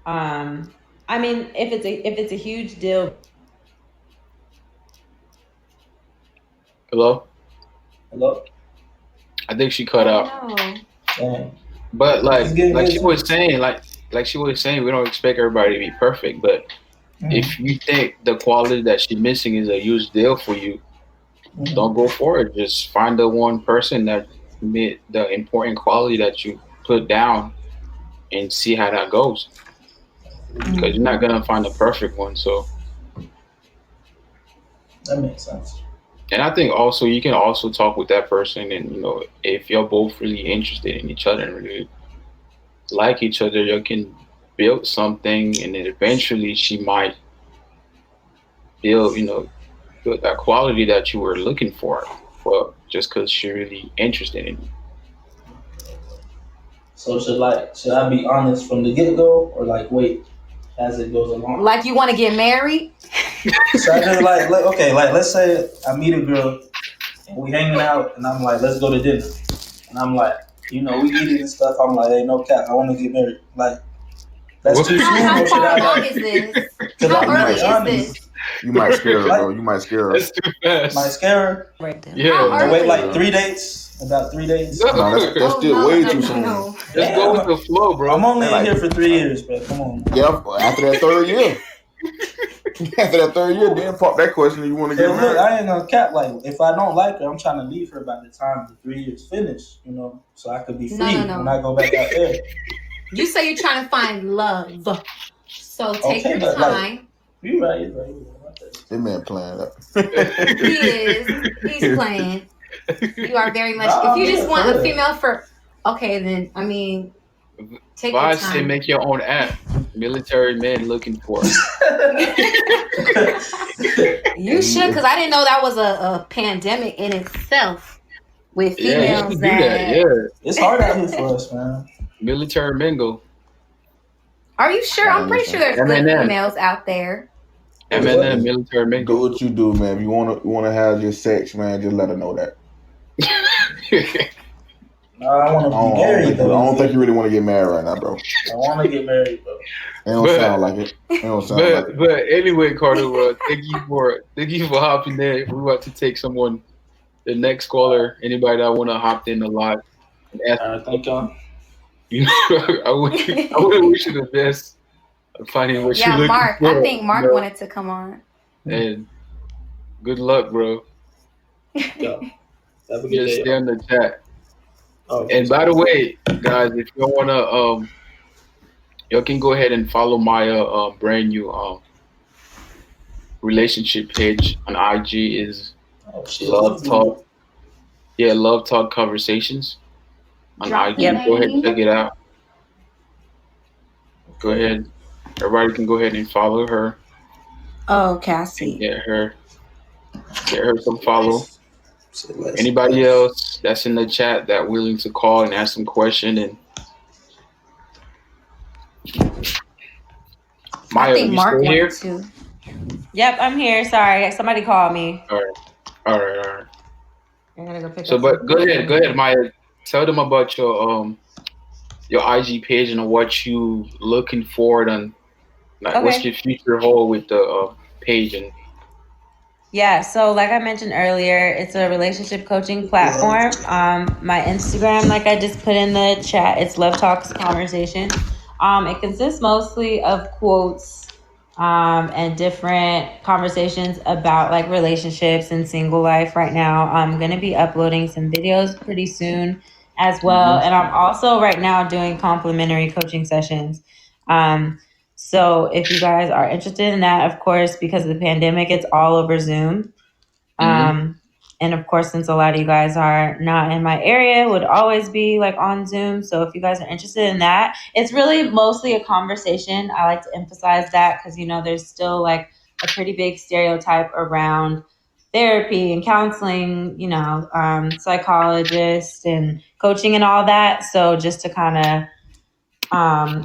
I mean, if it's a huge deal. Hello? Hello. I think she cut out. Damn. But like It's getting like good. she was saying, we don't expect everybody to be perfect. But if you think the quality that she's missing is a huge deal for you, don't go for it. Just find the one person that made the important quality that you put down and see how that goes. Because you're not gonna find the perfect one. So, That makes sense. and I think also you can also talk with that person, and if you're both really interested in each other and really like each other, you can build something, and then eventually she might build that quality that you were looking for just because she's really interested in you. So should I be honest from the get go, or like wait as it goes along? Like you want to get married? So I just let's say I meet a girl and we hanging out, and I'm like, let's go to dinner, and I'm like, we eating and stuff. I'm like, hey, no cap, I want to get married. Like, that's too soon. How Or should far I along like? is this? 'Cause How I'm early like, is honest. this? You might scare her, bro. You might scare her. That's too fast. Might scare her. Right there. Yeah. How I early? wait like 3 dates. About 3 days. No, No, that's Oh, still no, way no, too no, soon. no. just go with the flow, bro. I'm only in Like- here for 3 years, bro. Come on. Yeah, after that third year. After that third year, then pop that question. You want to Hey, get look, married? I ain't gonna cap. Like, if I don't like her, I'm trying to leave her by the time the 3 years finish. So I could be free No. when I go back out there. You say you're trying to find love. So take Okay, your but, like- time. You right. That man playing up. He is. He's playing. You are very much. Nah, If you just yeah, want for a real. female for, okay, then I mean, take your Vaz say time. make your own app. Military men looking for. You should, because I didn't know that was a pandemic in itself with Yeah, you females should do that. Yeah, It's hard out here for us, man. military mingle. Are you sure? I'm pretty sure there's good M&M. females out there. M&M military Do mingle. what you do, man. If you wanna have your sex, man, just let her know that. No, I want to be married I though. don't think you really want to get married right now, bro. It I want to get married, bro. don't But- sound like it. It don't sound like it. But anyway, Carter, thank you for hopping there. We're about to take the next caller. Anybody that want to hop in the live and ask, All right, thank y'all. I would wish you the best of finding what you're Yeah, looking Mark. for. I think Mark you know, wanted to come on. And good luck, bro. Yo, have a good Just day. stay in the chat. Oh, And by the way, guys, if you wanna, y'all can go ahead and follow my brand new relationship page on IG is Oh shit. Love Talk. Yeah, Love Talk Conversations on Drop IG. the Yep. Go ahead, name. check it out. Go ahead. Everybody can go ahead and follow her. Oh, okay, I see. Get her some follow. Say less. Anybody else that's in the chat that willing to call and ask some question and Maya, I think you Mark still here? wanted to. Yep, I'm here. Sorry, somebody called me. All right. I gotta go pick So, up but something. go ahead, Maya. Tell them about your IG page and what you looking forward and like what's Okay. your future hold with the page and Yeah, so like I mentioned earlier, it's a relationship coaching platform. My Instagram, like I just put in the chat, it's Love Talks Conversation. It consists mostly of quotes and different conversations about like relationships and single life right now. I'm going to be uploading some videos pretty soon as well. And I'm also right now doing complimentary coaching sessions. So if you guys are interested in that, of course, because of the pandemic, it's all over Zoom. And of course, since a lot of you guys are not in my area, would always be like on Zoom. So if you guys are interested in that, it's really mostly a conversation. I like to emphasize that because, you know, there's still like a pretty big stereotype around therapy and counseling, you know, psychologists and coaching and all that. So just to kind of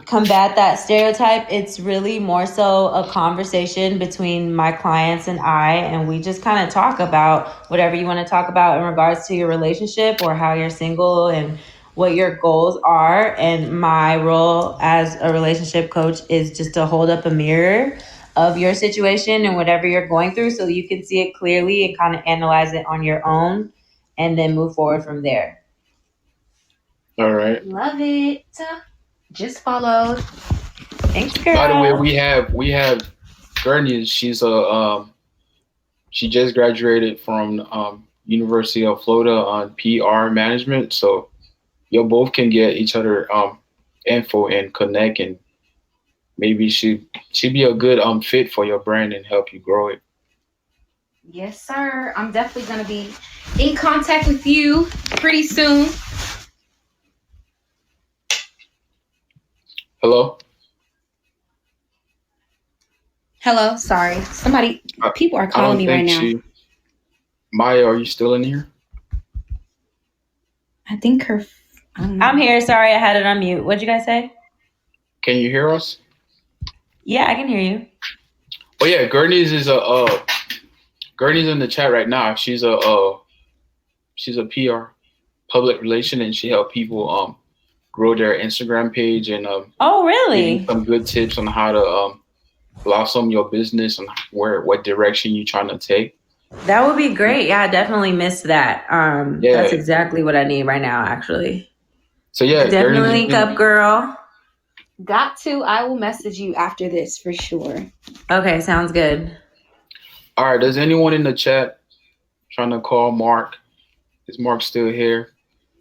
combat that stereotype, it's really more so a conversation between my clients and we just kind of talk about whatever you want to talk about in regards to your relationship or how you're single and what your goals are. And my role as a relationship coach is just to hold up a mirror of your situation and whatever you're going through so you can see it clearly and kind of analyze it on your own and then move forward from there. all right. Love it. Just followed. Thanks, girl. By the way, we have Bernice. She's she just graduated from University of Florida on PR management. So you both can get each other info and connect, and maybe she'd be a good fit for your brand and help you grow it. Yes, sir. I'm definitely going to be in contact with you pretty soon. Hello? Hello. Sorry. People are I calling don't me right think now. Maya, are you still in here? I think I don't know. I'm here. Sorry, I had it on mute. What'd you guys say? Can you hear us? Yeah, I can hear you. Oh yeah, Gurney's is Gurney's in the chat right now. She's a PR, public relation, and she help people grow their Instagram page and Oh, give really? you some good tips on how to blossom your business and what direction you're trying to take. That would be great. Yeah, I definitely missed that. Yeah. That's exactly what I need right now, actually. So yeah, Definitely Gurney's link up, girl. Got to. I will message you after this for sure. Okay, sounds good. All right, does anyone in the chat trying to call Mark? Is Mark still here?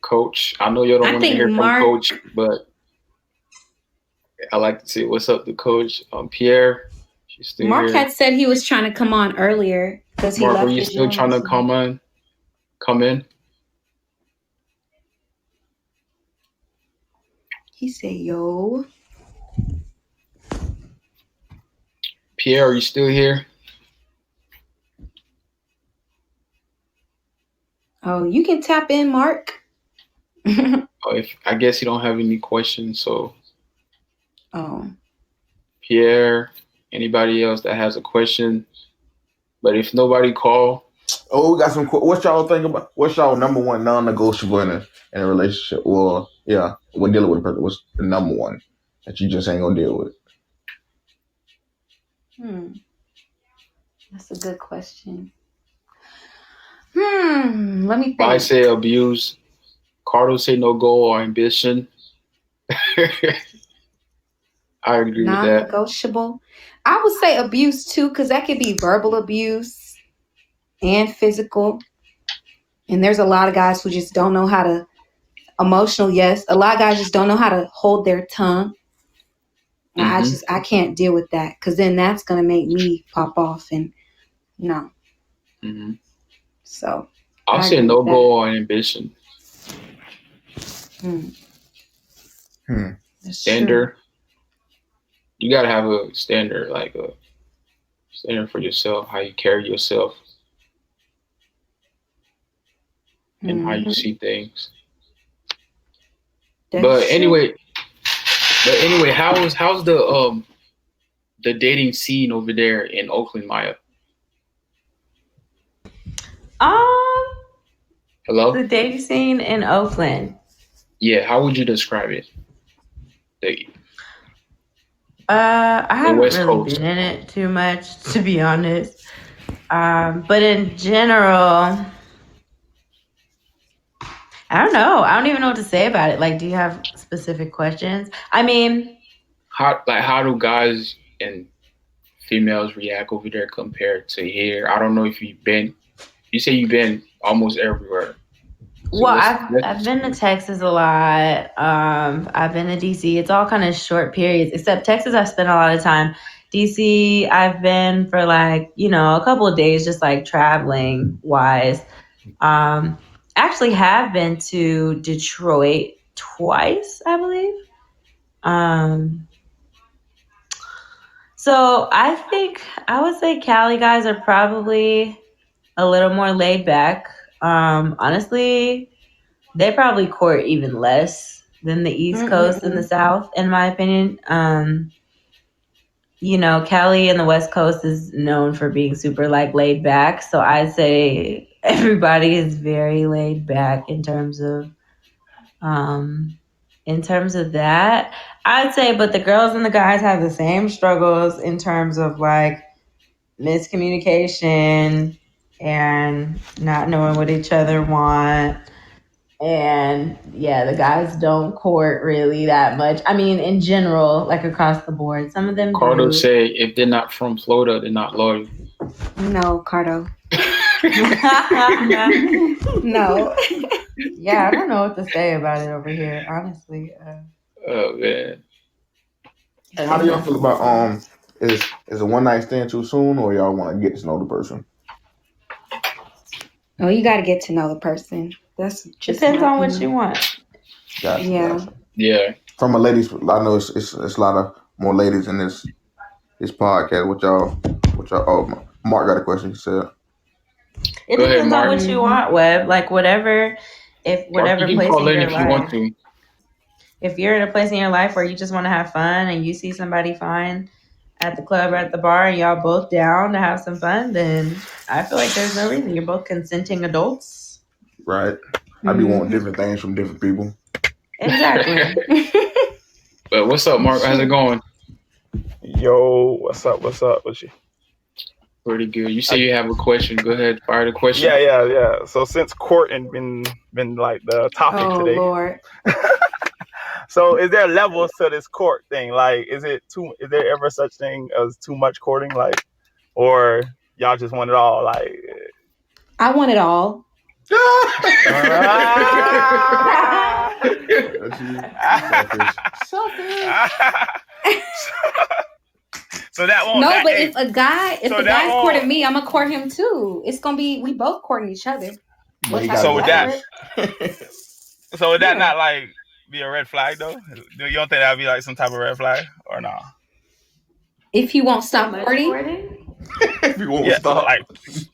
Coach, I know you don't I want to think hear Mark- from Coach, but I like to see what's up to Coach. Pierre, she's still Mark here. had said he was trying to come on earlier because he Mark, left were you his still room trying to recently. come in? He said, yo. Pierre, are you still here? Oh, you can tap in, Mark. If I guess you don't have any questions, so Oh. Pierre, anybody else that has a question? But if nobody call, Oh, we got some. What y'all think about? What's y'all number one non-negotiable in a relationship? Or yeah, when dealing with a person, what's the number one that you just ain't gonna deal with? That's a good question. Let me think. I say abuse. Cardo say no goal or ambition. I agree with that. Non-negotiable. I would say abuse too, because that could be verbal abuse and physical. And there's a lot of guys who just don't know how to emotional. Yes, a lot of guys just don't know how to hold their tongue. And I can't deal with that because then that's gonna make me pop off, and No. Mm-hmm. So I'll say no goal or ambition. Standard. You gotta have a standard, like a standard for yourself, how you carry yourself, and how you see things. But anyway, how's the dating scene over there in Oakland, Maya? Hello? The dating scene in Oakland. Yeah, how would you describe it? I haven't West really Coast. been in it too much, to be honest. But in general, I don't know. I don't even know what to say about it. Like, do you have specific questions? I mean, how do guys and females react over there compared to here? I don't know if you've been. You say you've been almost everywhere. So well, I've been to Texas a lot. I've been to DC. It's all kind of short periods, except Texas. I've spent a lot of time. DC, I've been for like, a couple of days, just like traveling wise. Actually have been to Detroit twice, I believe. So I think I would say Cali guys are probably a little more laid back. Honestly, they probably court even less than the East Coast and the South, in my opinion. Cali and the West Coast is known for being super like laid back. So I'd say everybody is very laid back in terms of that. I'd say, but the girls and the guys have the same struggles in terms of like miscommunication and not knowing what each other want. And yeah, the guys don't court really that much. I mean, in general, like across the board, some of them Cardo do. say if they're not from Florida, they're not loyal. No, Cardo. No. Yeah, I don't know what to say about it over here, honestly. Oh man. Hey, how do y'all feel about is a one night stand too soon, or y'all want to get to know the person? Oh, you got to get to know the person. That's just depends on what you want. Gotcha. Yeah. From a ladies, I know it's a lot of more ladies in this podcast. What y'all? Oh, Mark got a question. He said. It depends on what you want, Webb. Like whatever place in your life. If you're in a place in your life where you just want to have fun and you see somebody fine at the club or at the bar and y'all both down to have some fun, then I feel like there's no reason. You're both consenting adults. Right. I be wanting different things from different people. Exactly. But what's up, Mark? How's it going? Yo, what's up with you? Pretty good. You say you have a question. Go ahead, fire the question. Yeah. So since courting been like the topic today. Oh Lord. So is there levels to this court thing? Like, is there ever such thing as too much courting? Like, or y'all just want it all? Like, I want it all. So that won't. No, that but ain't- if a guy's courting me, I'm gonna court him too. It's gonna be we both courting each other. So would that not like be a red flag though? Do you don't think that'd be like some type of red flag or no? If you won't stop courting. If you won't stop,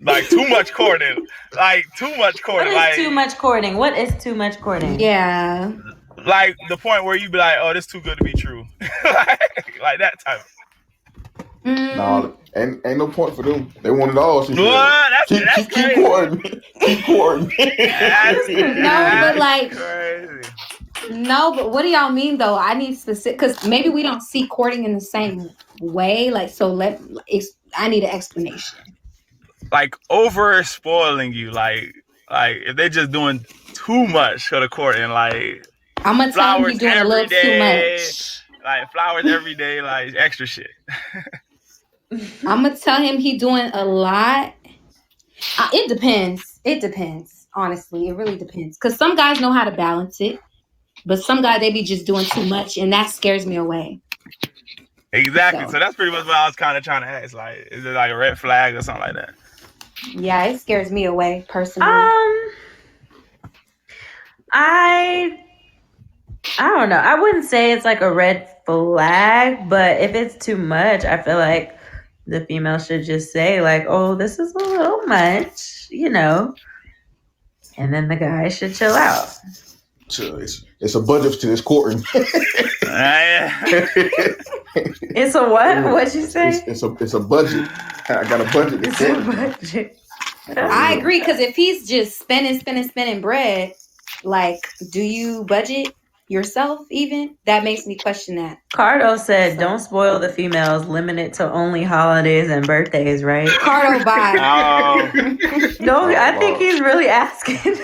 like too much courting, like too much courting. What is too much courting? What is too much courting? Yeah. Like the point where you be like, oh, this too good to be true, like that type. No, ain't no point for them. They want it all. Keep courting. Keep courting. No, but what do y'all mean though? I need specific because maybe we don't see courting in the same way. Like, so I need an explanation. Like over spoiling you, like if they're just doing too much for the courting, like I'm gonna tell him you're doing a little too much. Like flowers every day, like extra shit. I'm gonna tell him he doing a lot. It depends. Honestly, it really depends. Because some guys know how to balance it, but some guys they be just doing too much, and that scares me away. Exactly. So that's pretty much what I was kind of trying to ask. Like, is it like a red flag or something like that? Yeah, it scares me away personally. I don't know. I wouldn't say it's like a red flag, but if it's too much, I feel like the female should just say like, "Oh, this is a little much," and then the guy should chill out. It's a budget to this courting. It's a what? What'd you say? It's a budget. I got a budget. It's a budget. I agree, because if he's just spending bread, like, do you budget yourself even? That makes me question that. Cardo said, "Don't spoil the females. Limit it to only holidays and birthdays." Right? Cardo, bye. No, I think he's really asking.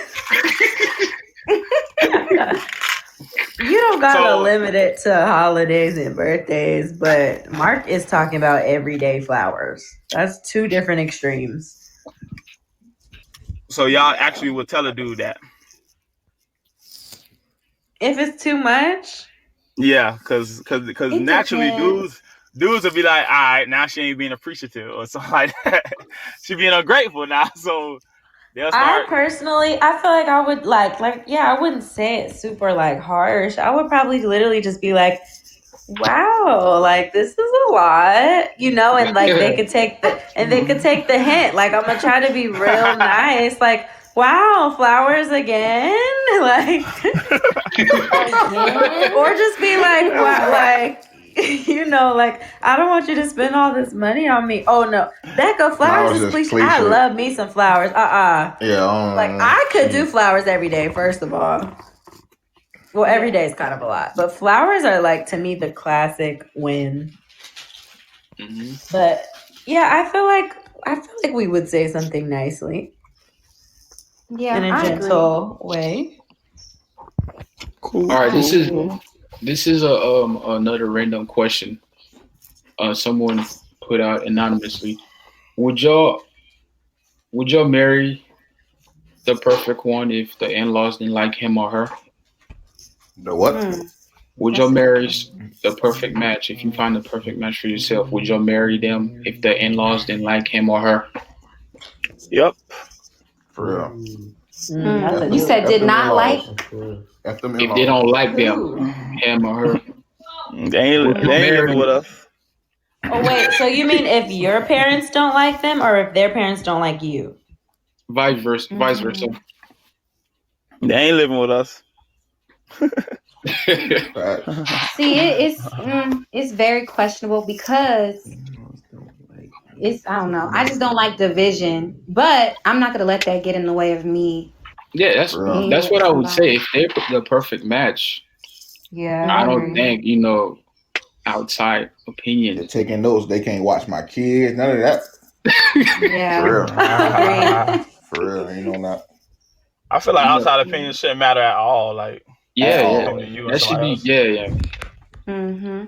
You don't gotta limit it to holidays and birthdays, but Mark is talking about everyday flowers. That's two different extremes. So y'all actually would tell a dude that? If it's too much? Yeah, because naturally dudes would be like, all right, now she ain't being appreciative or something like that. She being ungrateful now, so they'll start. I personally, I feel like I would I wouldn't say it super like harsh. I would probably literally just be like, wow, like this is a lot, and like they could take the hint. Like, I'm gonna try to be real nice, like, wow, flowers again, like, or just be like, wow, like, like, I don't want you to spend all this money on me. Oh no, Becca, flowers is cliche. I love me some flowers. Yeah. Like, I could do flowers every day. First of all. Well, every day is kind of a lot, but flowers are like, to me, the classic win. Mm-hmm. But yeah, I feel like we would say something nicely. Yeah, in a gentle way. Cool. All right, this is another random question. Someone put out anonymously. Would y'all marry the perfect one if the in-laws didn't like him or her? The what? Would y'all marry the perfect match? If you find the perfect match for yourself, would y'all marry them if the in-laws didn't like him or her? Yep. For real. You said did not like? If they don't like them, him or her. They ain't living with us. Oh, wait. So you mean if your parents don't like them or if their parents don't like you? Vice versa. They ain't living with us. See, it's very questionable because I don't know. I just don't like division, but I'm not gonna let that get in the way of me. Yeah, that's what I would say. If they're the perfect match, I don't think outside opinion. They're taking notes. They can't watch my kids. None of that. Yeah, for real. Not. I feel like outside opinion shouldn't matter at all. Like. That should be Mm-hmm.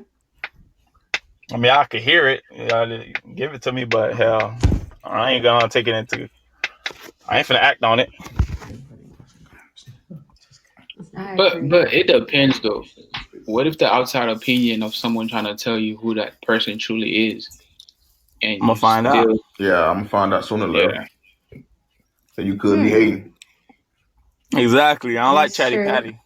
I mean, I could hear it. Give it to me, but hell, I ain't gonna take it into. I ain't finna act on it. But it depends though. What if the outside opinion of someone trying to tell you who that person truly is? And I'm gonna find out. Yeah, I'm gonna find out sooner or later. So you could be hating. Exactly. I don't like chatty patty.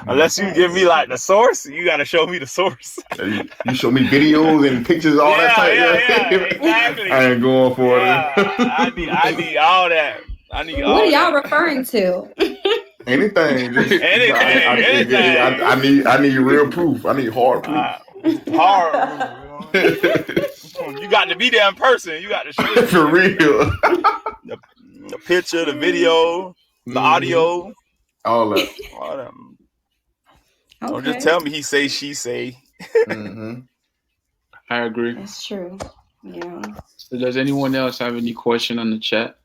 Unless you give me like the source, you gotta show me the source. You show me videos and pictures, all that type. Yeah, exactly. I ain't going for it. I need all that. What are y'all referring to? Anything. Anything. I need real proof. I need hard proof. Hard proof. You got to be there in person. You got to show it. For real. The picture, the video, the audio. All that. Don't just tell me he say, she say. I agree. That's true. Yeah. So does anyone else have any question on the chat?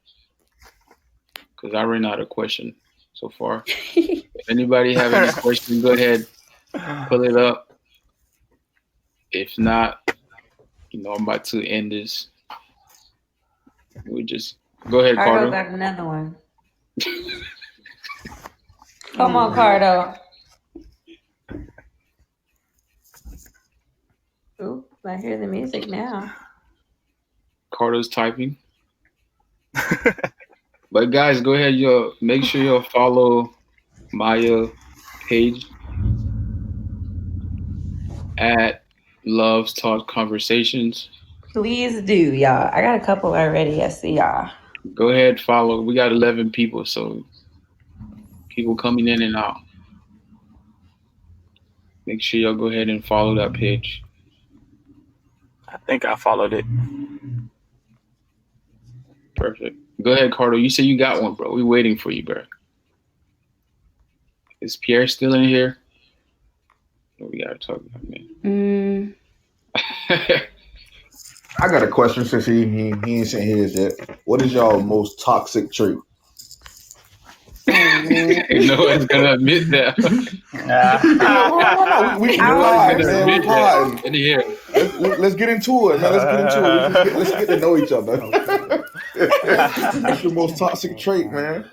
Because I ran out of question so far. If anybody have any question, go ahead, pull it up. If not, I'm about to end this. We just go ahead, Cardo. Cardo got another one. Come on, Cardo. Ooh, I hear the music now. Cardo's typing. But guys, go ahead, yo. Make sure you follow Maya page at Loves Talk Conversations. Please do, y'all. I got a couple already. I see y'all. Go ahead, follow. We got 11 people, so people coming in and out. Make sure y'all go ahead and follow that page. I think I followed it. Perfect. Go ahead, Carter. You say you got one, bro. We waiting for you, bro. Is Pierre still in here? We gotta talk about man. I got a question since he ain't sent his yet. What is y'all most toxic trait? No one's gonna admit that. Let's get into it, man. Let's get to know each other. What's your most toxic trait, man?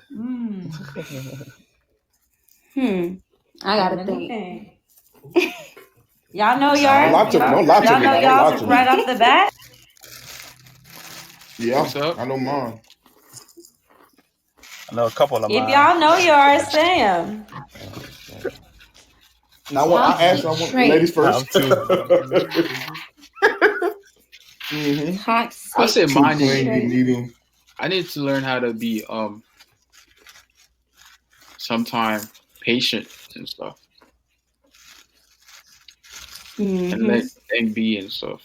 I gotta think. Y'all know yours? Don't lie to Y'all me. know y'all right off the bat? Yeah, I know mine. I know a couple of mine. If y'all know yours, say them. Now, I asked ladies first. I said mine is I need to learn how to be sometime patient and stuff. And let things be and stuff.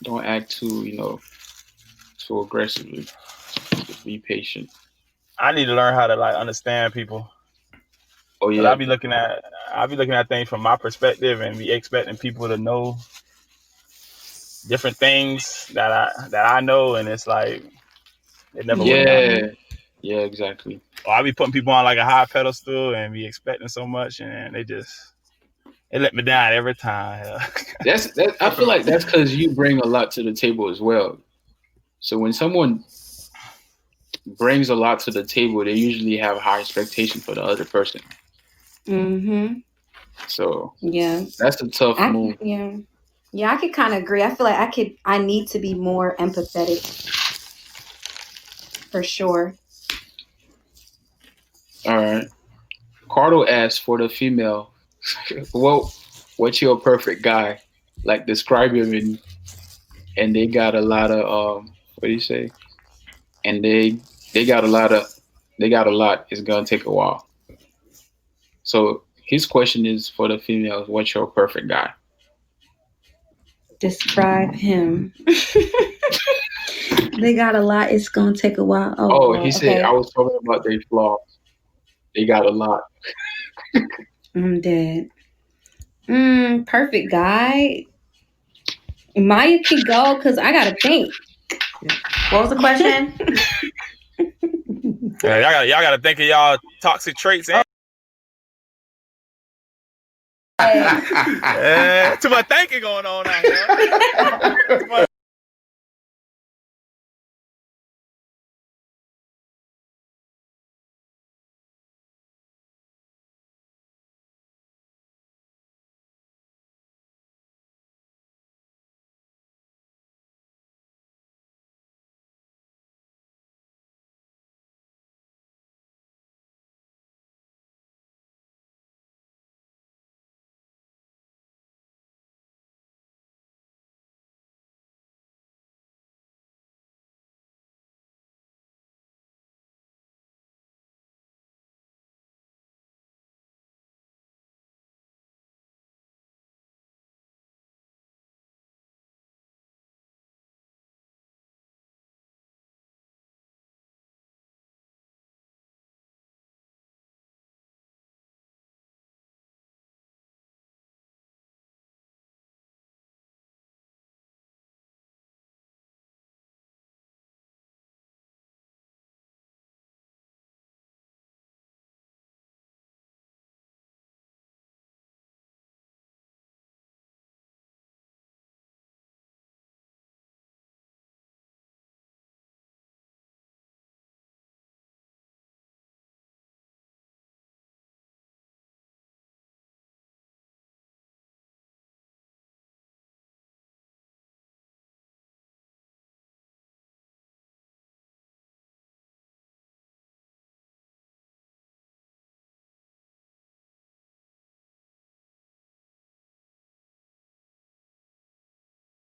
Don't act too, too aggressively. Just be patient. I need to learn how to understand people. Oh yeah. I'll be looking at things from my perspective and be expecting people to know different things that I know, and it's like it never works out. Yeah, exactly. Or I'll be putting people on a high pedestal and be expecting so much, and they let me down every time. I feel like that's because you bring a lot to the table as well. So when someone brings a lot to the table, they usually have high expectation for the other person. So yeah, that's a tough move. Yeah, I could kind of agree. I feel like I need to be more empathetic for sure. All right. Cardo asked for the female. What's your perfect guy? Like describe him and they got a lot of what do you say? And they got a lot. It's gonna take a while. So his question is for the females: what's your perfect guy? Describe him. They got a lot. It's gonna take a while. He said I was talking about their flaws. They got a lot. I'm dead. Perfect guy. Maya could go because I gotta think. What was the question? Yeah, y'all gotta think of y'all toxic traits. Too much thinking going on out here.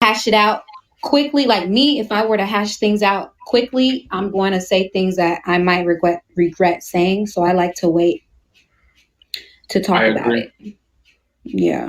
hash it out quickly. Like me, if I were to hash things out quickly, I'm going to say things that I might regret saying. So I like to wait to talk about it. Yeah.